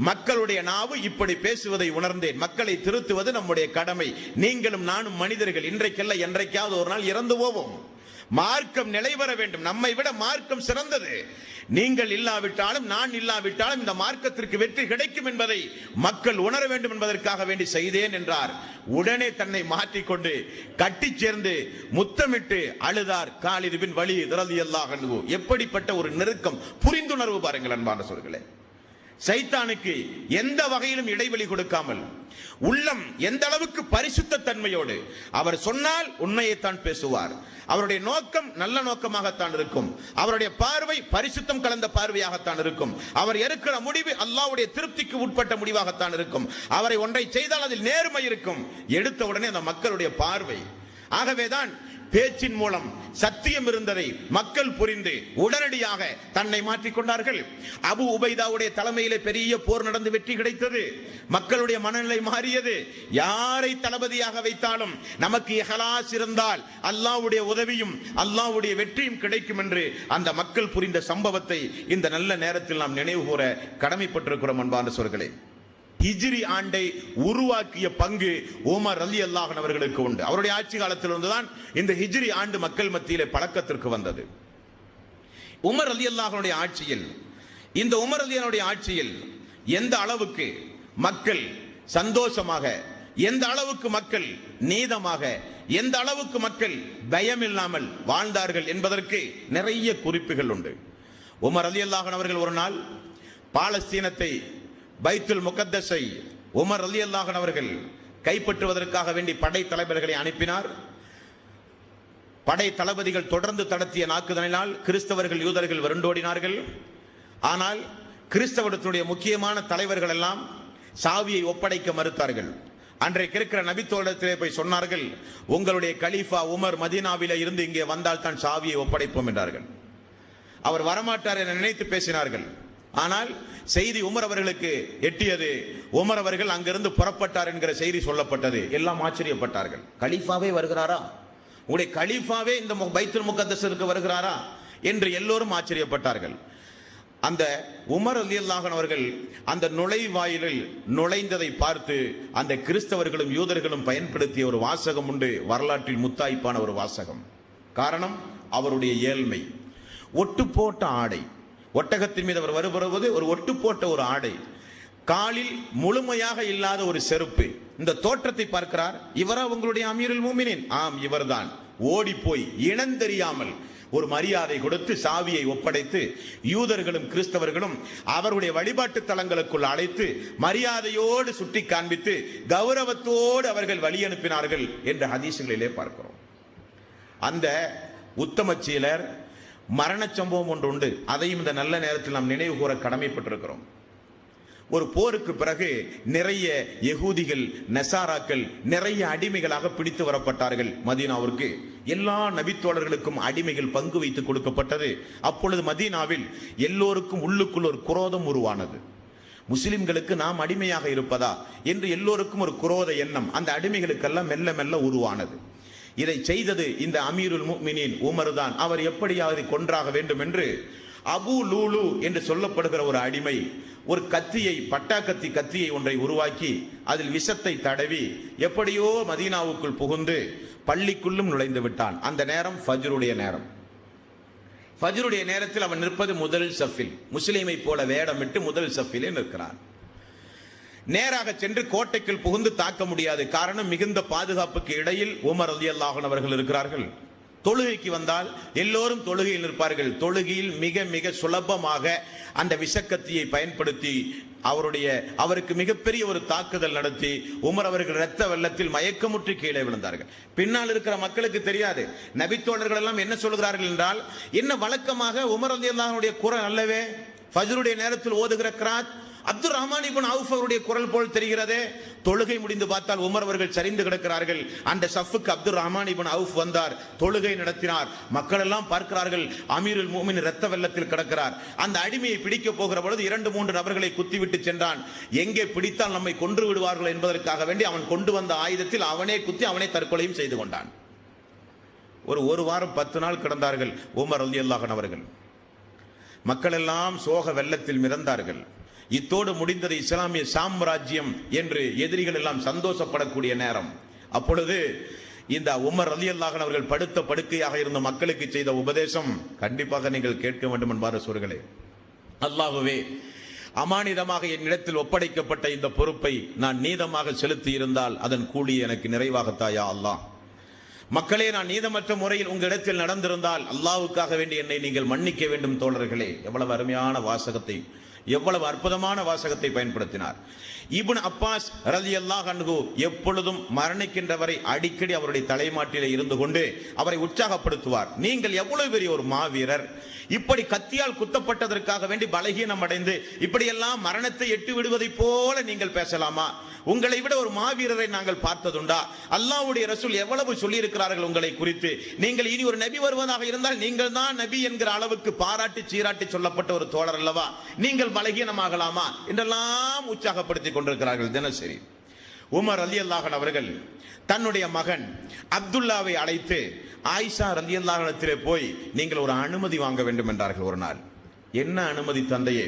மக்களுடைய நாவு இப்படி பேசுவதை உணர்ந்தேன். மக்களை திருத்துவது நம்முடைய கடமை. நீங்களும் நானும் மனிதர்கள், இன்றைக்கல்ல என்றைக்காவது ஒரு நாள் இறந்து போவோம். மார்க்கம் நிலைவர வேண்டும். நம்மை விட மார்க்கம் சிறந்தது. நீங்கள் இல்லாவிட்டாலும் நான் இல்லாவிட்டாலும் இந்த மார்க்கத்திற்கு வெற்றி கிடைக்கும் என்பதை மக்கள் உணர வேண்டும் என்பதற்காக வேண்டி செய்தேன் என்றார். உடனே தன்னை மாற்றிக்கொண்டு கட்டி சேர்ந்து முத்தமிட்டு அழுதார் காலித் பின் வலீத் ரலியல்லாஹு அன்ஹு. எப்படிப்பட்ட ஒரு நெருக்கம், புரிந்துணர்வு பாருங்கள் அன்பான சொல்களே. சைத்தானுக்கு எந்த வகையிலும் இடைவெளி கொடுக்காமல், உள்ளம் எந்த அளவுக்கு பரிசுத்த தன்மையோடு, அவர் சொன்னால் உண்மையைத்தான் பேசுவார். அவருடைய நோக்கம் நல்ல நோக்கமாகத்தான் இருக்கும். அவருடைய பார்வை பரிசுத்தம் கலந்த பார்வையாகத்தான் இருக்கும். அவர் எடுக்கிற முடிவு அல்லாஹ்வுடைய திருப்திக்கு உட்பட்ட முடிவாகத்தான் இருக்கும். அவரை ஒன்றை செய்தால் அதில் நேர்மை இருக்கும். எடுத்த உடனே அந்த மக்களுடைய பார்வை. ஆகவேதான் பேச்சின் மூலம் சத்தியம் இருந்ததை மக்கள் புரிந்து உடனடியாக தன்னை மாற்றிக்கொண்டார்கள். அபு உபைதாவுடைய தலைமையிலே பெரிய போர் நடந்து வெற்றி கிடைத்தது. மக்களுடைய மனநிலை மாறியது. யாரை தளபதியாக வைத்தாலும் நமக்கு இஹ்லாஸ் இருந்தால் அல்லாஹ்வுடைய உதவியும் அல்லாஹ்வுடைய வெற்றியும் கிடைக்கும் என்று அந்த மக்கள் புரிந்த சம்பவத்தை இந்த நல்ல நேரத்தில் நாம் நினைவு கூற கடமைப்பட்டிருக்கிறோம் அன்பான சொற்களே. ஹிஜ்ரி ஆண்டை உருவாக்கிய பங்கு உமர் ரலியல்லாஹு அன்ஹு அவர்களுக்கு உண்டு. அவருடைய ஆட்சி காலத்திலிருந்து தான் இந்த ஹிஜ்ரி ஆண்டு மக்கள் மத்தியிலே பழக்கத்திற்கு வந்தது. உமர் ரலியல்லாஹு அன்ஹுடைய ஆட்சியில், இந்த உமர் ரலியல்லாஹுடைய ஆட்சியில் எந்த அளவுக்கு மக்கள் சந்தோஷமாக, எந்த அளவுக்கு மக்கள் நீதமாக, எந்த அளவுக்கு மக்கள் பயமில்லாமல் வாழ்ந்தார்கள் என்பதற்கு நிறைய குறிப்புகள் உண்டு. உமர் ரலியல்லாஹு அன்ஹு அவர்கள் ஒரு நாள் பாலஸ்தீனத்தை, பைத்துல் முகத்தஸை உமர் ரலியல்லாஹு அன்ஹு அவர்கள் கைப்பற்றுவதற்காக வேண்டி படை தலைவர்களை அனுப்பினார். படை தளபதிகள் தொடர்ந்து நடத்திய தாக்குதலினால் கிறிஸ்தவர்கள் யூதர்கள் விரண்டோடினார்கள். ஆனால் கிறிஸ்தவத்துடைய முக்கியமான தலைவர்கள் எல்லாம் சாவியை ஒப்படைக்க மறுத்தார்கள். அன்றைக்கு இருக்கிற நபித்தோடத்திலே போய் சொன்னார்கள், உங்களுடைய கலீஃபா உமர் மதீனாவிலே இருந்து இங்கே வந்தால் தான் சாவியை ஒப்படைப்போம் என்றார்கள். அவர் வரமாட்டார் என நினைத்து பேசினார்கள். ஆனால் செய்தி உமர் அவர்களுக்கு எட்டியது. உமர் அவர்கள் அங்கிருந்து புறப்பட்டார் என்கிற செய்தி சொல்லப்பட்டது. எல்லாம் ஆச்சரியப்பட்டார்கள். கலீஃபாவே வருகிறாரா? உங்களுடைய கலீஃபாவே இந்த பைத்துல் முகத்தஸிற்கு வருகிறாரா என்று எல்லோரும் ஆச்சரியப்பட்டார்கள். அந்த உமர் ரலியல்லாஹு அன்ஹு அவர்கள் அந்த நுழைவாயிலில் நுழைந்ததை பார்த்து அந்த கிறிஸ்தவர்களும் யூதர்களும் பயன்படுத்திய ஒரு வாசகம் உண்டு, வரலாற்றில் முத்தாய்ப்பான ஒரு வாசகம். காரணம் அவருடைய ஏழ்மை. ஒட்டு போட்ட ஆடை, ஒட்டகத்தின் மீது அவர் வருவது ஒரு ஒட்டு போட்ட ஒரு ஆடை, காலில் முழுமையாக இல்லாத ஒரு செருப்பு. இந்த தோற்றத்தை பார்க்கிறார். இவரா உங்களுடைய அமீருல் முஃமினீன்? ஆம், இவர்தான். ஓடி போய் இனந்தெரியாமல் ஒரு மரியாதை கொடுத்து சாவியை ஒப்படைத்து யூதர்களும் கிறிஸ்தவர்களும் அவருடைய வழிபாட்டு தலங்களுக்குள் அழைத்து மரியாதையோடு சுட்டி காண்பித்து கௌரவத்தோடு அவர்கள் வழி அனுப்பினார்கள் என்ற ஹதீசுகளிலே பார்க்கிறோம். அந்த உத்தம சீலர் மரண சம்பவம் ஒன்று உண்டு. அதையும் இந்த நல்ல நேரத்தில் நாம் நினைவு கூற கடமைப்பட்டிருக்கிறோம். ஒரு போருக்கு பிறகு நிறைய யகூதிகள், நசாராக்கள் நிறைய அடிமைகளாக பிடித்து வரப்பட்டார்கள் மதீனாவிற்கு. எல்லா நபித்தோழர்களுக்கும் அடிமைகள் பங்கு வைத்து கொடுக்கப்பட்டது. அப்பொழுது மதீனாவில் எல்லோருக்கும் உள்ளுக்குள் ஒரு குரோதம் உருவானது. முஸ்லிம்களுக்கு நாம் அடிமையாக இருப்பதா என்று எல்லோருக்கும் ஒரு குரோத எண்ணம் அந்த அடிமைகளுக்கெல்லாம் மெல்ல மெல்ல உருவானது. இதை செய்தது இந்த அமீருல் முஃமினீன் உமர் தான். அவர் எப்படியாவது கொன்றாக வேண்டும் என்று அபு லூலு என்று சொல்லப்படுகிற ஒரு அடிமை ஒரு கத்தியை, பட்டாக்கத்தி கத்தியை ஒன்றை உருவாக்கி அதில் விஷத்தை தடவி எப்படியோ மதீனாவுக்குள் புகுந்து பள்ளிக்குள்ளும் நுழைந்து விட்டான். அந்த நேரம் ஃபஜ்ருடைய நேரம். ஃபஜ்ருடைய நேரத்தில் அவன் நிற்பது முதல் சஃபில். முஸ்லீமை போல வேடமிட்டு முதல் சஃபிலே நிற்கிறான். நேராக சென்று கோட்டைக்குள் புகுந்து தாக்க முடியாது. காரணம், மிகுந்த பாதுகாப்புக்கு இடையில் உமர் ரலியல்லாஹு அன்ஹு அவர்கள் இருக்கிறார்கள். தொழுகைக்கு வந்தால் எல்லோரும் தொழுகையில் நிற்பார்கள். தொழுகையில் மிக மிக சுலபமாக அந்த விஷக்கத்தியை பயன்படுத்தி அவருக்கு மிகப்பெரிய ஒரு தாக்குதல் நடத்தி உமர் அவர்கள் இரத்த வெள்ளத்தில் மயக்கமுற்றி கீழே விழுந்தார்கள். பின்னால் இருக்கிற மக்களுக்கு தெரியாது. நபித்தோழர்கள் எல்லாம் என்ன சொல்கிறார்கள் என்றால், என்ன வழக்கமாக உமர் ரலியல்லாஹு அன்ஹுடைய குரல் அல்லவே, ஃபஜ்ருடைய நேரத்தில் ஓதுகிற கிராத் அப்துல் ரஹ்மான் இப்னு அவுஃப் அவருடைய குரல் போல் தெரிகிறதே. தொழுகை முடிந்து பார்த்தால் உமர் அவர்கள் சரிந்து கிடக்கிறார்கள். அந்த சஃபுக்கு அப்துல் ரஹ்மான் இப்னு அவுஃப் வந்தார், தொழுகை நடத்தினார். மக்கள் எல்லாம் பார்க்கிறார்கள், அமீருல் முஃமினீன் இரத்த வெள்ளத்தில் கிடக்கிறார். அந்த அடிமையை பிடிக்க போகிற பொழுது 2-3 நபர்களை குத்திவிட்டு சென்றான். எங்கே பிடித்தால் நம்மை கொன்று விடுவார்கள் என்பதற்காக வேண்டி அவன் கொண்டு வந்த ஆயுதத்தில் அவனே குத்தி அவனே தற்கொலையும் செய்து கொண்டான். ஒரு வாரம் 10 நாள் கிடந்தார்கள் உமர் ரலியல்லாஹு அன்ஹு அவர்கள். மக்கள் எல்லாம் சோக வெள்ளத்தில் மிதந்தார்கள். இத்தோடு முடிந்தது இஸ்லாமிய சாம்ராஜ்யம் என்று எதிரிகள் எல்லாம் சந்தோஷப்படக்கூடிய நேரம். அப்பொழுது இந்த உமர் ரலியல்லாஹு அன்ஹு அவர்கள் படுத்த படுக்கையாக இருந்த மக்களுக்கு செய்த உபதேசம் கண்டிப்பாக நீங்கள் கேட்க வேண்டும் என்பார் சூர்களே. அல்லாஹ்வே, அமானிதமாக என்னிடத்தில் ஒப்படைக்கப்பட்ட இந்த பொறுப்பை நான் நீதமாக செலுத்தி இருந்தால் அதன் கூலி எனக்கு நிறைவாகத்தாயா அல்லாஹ். மக்களே, நான் நீதமற்ற முறையில் உங்களிடத்தில் நடந்திருந்தால் அல்லாஹ்வுக்காக வேண்டி என்னை நீங்கள் மன்னிக்க வேண்டும். தோழர்களே, எவ்வளவு அருமையான வாசகத்தை, எவ்வளவு அற்புதமான வாசகத்தை பயன்படுத்தினார். இப்னு அப்பாஸ் ரலியல்லாஹு அன்ஹு எப்பொழுதும் மரணிக்கின்ற வரை அடிக்கடி அவருடைய தலைமாட்டிலே இருந்து கொண்டு அவரை உற்சாகப்படுத்துவார். நீங்கள் எவ்வளவு பெரிய ஒரு மாவீரர், இப்படி கத்தியால் குத்தப்பட்டதற்காக வேண்டி பலகீனம் அடைந்து இப்படியெல்லாம் மரணத்தை எட்டி விடுவதை போல நீங்கள் பேசலாமா? உங்களை விட ஒரு மாவீரரை நாங்கள் பார்த்ததுண்டா? அல்லாஹ்வுடைய ரசூல் எவ்வளவு சொல்லி இருக்கிறார்கள் உங்களை குறித்து. நீங்கள் இனி ஒரு நபி வருவதாக இருந்தால் நீங்கள் தான் நபி என்கிற அளவுக்கு பாராட்டி சீராட்டி சொல்லப்பட்ட ஒரு தோழர் அல்லவா? நீங்கள் பலகீனமாகலாமா என்றெல்லாம் உற்சாகப்படுத்திக் கொண்டிருக்கிறார்கள் தினசரி. உமர் ரலியல்லாஹு அன்ஹு அவர்கள் தன்னுடைய மகன் அப்துல்லாவை அழைத்து ஆயிஷா ரலியல்லாஹு அன்ஹா போய் நீங்கள் ஒரு அனுமதி வாங்க வேண்டும் என்றார்கள். ஒரு நாள், என்ன அனுமதி தந்தையே?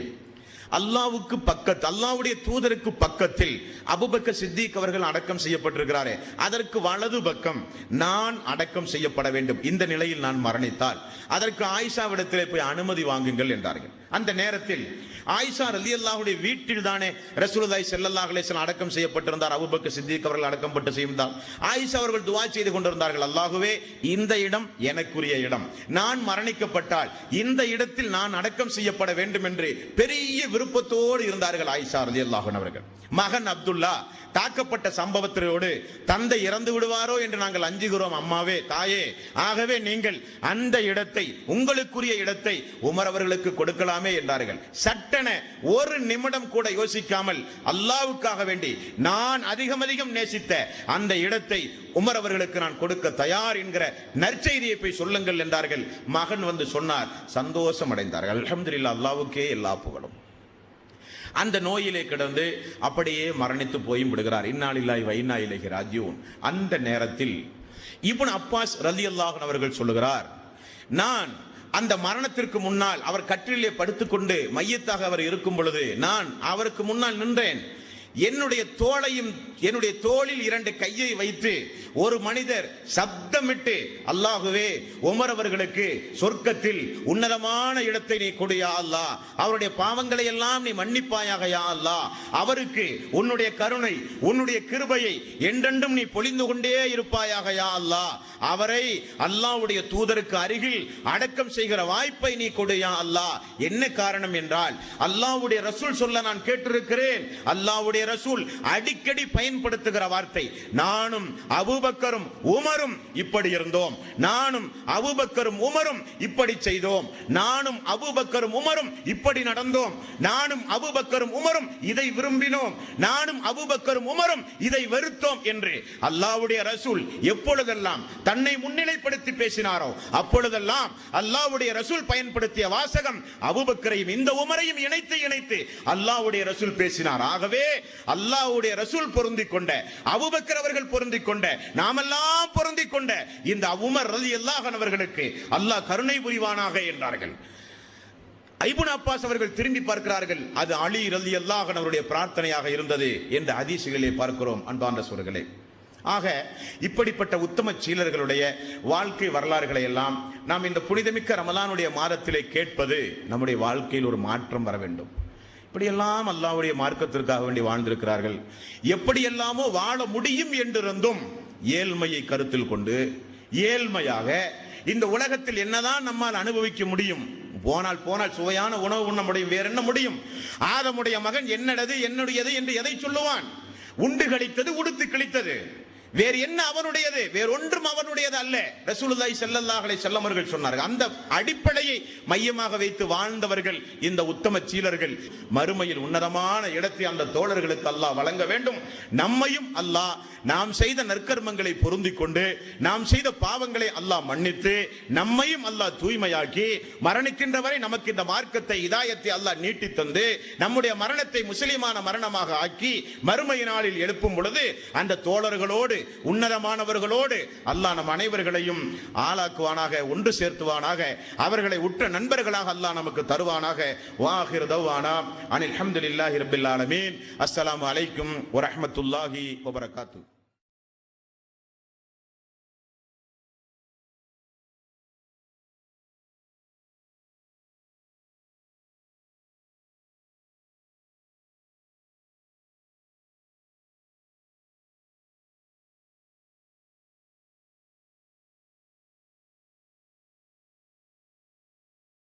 அல்லாஹ்வுக்கு பக்கத்தில், அல்லாஹ்வுடைய தூதருக்கு பக்கத்தில் அபூபக்கர் சித்திக் அவர்கள் அடக்கம் செய்யப்பட்டிருக்கிறாரே, அதற்கு வலது பக்கம் நான் அடக்கம் செய்யப்பட வேண்டும். இந்த நிலையில் நான் மரணித்தால் அதற்கு ஆயிஷாவிடத்திலே போய் அனுமதி வாங்குங்கள் என்றார்கள். அந்த நேரத்தில் ஆயிஷா ரலியல்லாஹுடைய வீட்டில் தானே ரசூலுல்லாஹி ஸல்லல்லாஹு அலைஹி வஸல்லம் அடக்கம் செய்யப்பட்டிருந்தார். அபூபக்கர் சித்திக் அவர்கள் அடக்கம் பட்டு செய்தார். ஆயிஷா அவர்கள் துஆ செய்து கொண்டிருந்தார்கள், அல்லாஹ்வே, இந்த இடம் எனக்குரிய இடம், நான் மரணிக்கப்பட்டால் இந்த இடத்தில் நான் அடக்கம் செய்யப்பட வேண்டும் என்று பெரிய விருப்பத்தோடு இருந்தார்கள் ஆயிஷா ரலியல்லாஹு அன்ஹா அவர்கள். மகன் அப்துல்லா தாக்கப்பட்ட சம்பவத்தோடு தந்தை இறந்து விடுவாரோ என்று நாங்கள் அஞ்சுகிறோம் அம்மாவே, தாயே. ஆகவே நீங்கள் அந்த இடத்தை, உங்களுக்குரிய இடத்தை உமர் அவர்களுக்கு கொடுக்கலாமே என்றார்கள். சட்டென ஒரு நிமிடம் கூட யோசிக்காமல் அல்லாஹ்வுக்காக வேண்டி நான் அதிகம் நேசித்த அந்த இடத்தை உமர் அவர்களுக்கு நான் கொடுக்க தயார் என்கிற நற்செய்தியை போய் சொல்லுங்கள் என்றார்கள். மகன் வந்து சொன்னார், சந்தோஷம் அடைந்தார்கள். அல்ஹம்துலில்லாஹ், அல்லாஹ்வுக்கே எல்லா புகழும். அந்த நோயிலே கிடந்து அப்படியே மரணித்து போயும் விடுகிறார். இன்னா லில்லாஹி வ இன்னா இலைஹி ராஜிஊன். அந்த நேரத்தில் இப்னு அப்பாஸ் ரலியல்லாஹு அன்ஹு அவர்கள் சொல்லுகிறார், நான் அந்த மரணத்திற்கு முன்னால் அவர் கட்டிலே படுத்துக்கொண்டு மையத்தாக அவர் இருக்கும் பொழுது நான் அவருக்கு முன்னால் நின்றேன். என்னுடைய தோளில் 2 கையை வைத்து ஒரு மனிதர் சப்தமிட்டு, அல்லாஹுவே, உமர் அவர்களுக்கு சொர்க்கத்தில் உன்னதமான இடத்தை நீ கொடு யா அல்லாஹ், அவருடைய பாவங்களை எல்லாம் நீ மன்னிப்பாயாக யா அல்லாஹ், அவருக்கு உன்னுடைய கருணை, உன்னுடைய கிருபையை என்றென்றும் நீ பொழிந்து கொண்டே இருப்பாயாக யா அல்லாஹ், அவரை அல்லாஹ்வுடைய தூதருக்கு அருகில் அடக்கம் செய்கிற வாய்ப்பை நீ கொடு யா அல்லாஹ். என்ன காரணம் என்றால், அல்லாஹ்வுடைய ரசூல் சொல்ல நான் கேட்டிருக்கிறேன், அல்லாஹ்வுடைய அல்லாஹ்வுடைய ரசூல் அடிக்கடி பயன்படுத்துகிற வார்த்தை, நானும் அபூபக்கரும் உமரும் இப்படி இருந்தோம், நானும் அபூபக்கரும் உமரும் இப்படி செய்தோம், நானும் அபூபக்கரும் உமரும் இப்படி நடந்தோம், நானும் அபூபக்கரும் உமரும் இதை விரும்பினோம், நானும் அபூபக்கரும் உமரும் இதை வெறுத்தோம் என்று அல்லாஹ்வுடைய ரசூல் எப்பொழுதெல்லாம் தன்னை முன்னிலைப்படுத்தி பேசினாரோ அப்பொழுதெல்லாம் அல்லாஹ்வுடைய ரசூல் பயன்படுத்திய வாசகம் அபூபக்கரையும் இந்த உமரையும் இணைத்து இணைத்து அல்லாஹ்வுடைய ரசூல் பேசினார். ஆகவே அல்லாஹ்வுடைய ரசூல் பொருந்திக் கொண்ட, அபூபக்கர் அவர்கள் பொருந்திக் கொண்ட, நாமெல்லாம் பொருந்திக் கொண்ட இந்த உமர் ரலியல்லாஹு அன்ஹு அவர்களுக்கு அல்லாஹ் கருணை புரிவானாக என்றார்கள். இப்னு அப்பாஸ் அவர்கள் திரும்பி பார்க்கிறார்கள், அது அலி ரலியல்லாஹு அன்ஹு அவருடைய பிரார்த்தனையாக இருந்தது என்று ஹதீஸ்களிலே பார்க்கிறோம். அன்பார்ந்த சகோதரர்களே, ஆக இப்படிப்பட்ட உத்தம சீலர்களுடைய வாழ்க்கை வரலாறுகளை எல்லாம் நாம் இந்த புனிதமிக்க ரமலானுடைய மாதத்திலே கேட்பது நம்முடைய வாழ்க்கையில் ஒரு மாற்றம் வர வேண்டும். இப்படியெல்லாம் அல்லாஹ்வுடைய மார்க்கத்திற்காக வேண்டி வாழ்ந்திருக்கிறார்கள். எப்படியெல்லாமோ வாழ முடியும் என்றிருந்தும் ஏழ்மையை கருத்தில் கொண்டு ஏழ்மையாக இந்த உலகத்தில் என்னதான் நம்மால் அனுபவிக்க முடியும், போனால் சுவையான உணவு உண்ண முடியும், வேற என்ன முடியும்? ஆதமுடைய மகன் என்னடது என்னுடையது என்று எதை சொல்லுவான்? உண்டு கழித்தது உடுத்து கிழித்தது, வேறு என்ன அவனுடையது? வேறொன்றும் அவனுடையது அல்ல. ரசூலுல்லாஹி ஸல்லல்லாஹு அலைஹி வஸல்லம் அவர்கள் சொன்னார்கள். அந்த அடிப்படையை மையமாக வைத்து வாழ்ந்தவர்கள் இந்த உத்தம சீலர்கள். மறுமையில் உன்னதமான இடத்தை அந்த தோழர்களுக்கு அல்லாஹ் வழங்க வேண்டும். நம்மையும் அல்லாஹ் நாம் செய்த நற்கர்மங்களை பொருந்திக் கொண்டு நாம் செய்த பாவங்களை அல்லாஹ் மன்னித்து நம்மையும் அல்லாஹ் தூய்மையாக்கி மரணிக்கின்ற வரை நமக்கு இந்த மார்க்கத்தை இதாயத்தை அல்லாஹ் நீட்டி தந்து நம்முடைய மரணத்தை முஸ்லிமான மரணமாக ஆக்கி மறுமை நாளில் எழுப்பும் பொழுது அந்த தோழர்களோடு உன்னதமானவர்களோடு அல்லாஹ் நம் அனைவர்களையும் ஆளாக்குவானாக, ஒன்று சேர்த்துவானாக, அவர்களை உற்ற நண்பர்களாக அல்லாஹ் நமக்கு தருவானாக. வாஹிர் தவ்வானா அனில் ஹம்துலில்லாஹி ரப்பில் ஆலமீன். அஸ்ஸலாமு அலைக்கும் வரஹ்மத்துல்லாஹி வபரகாத்துஹு.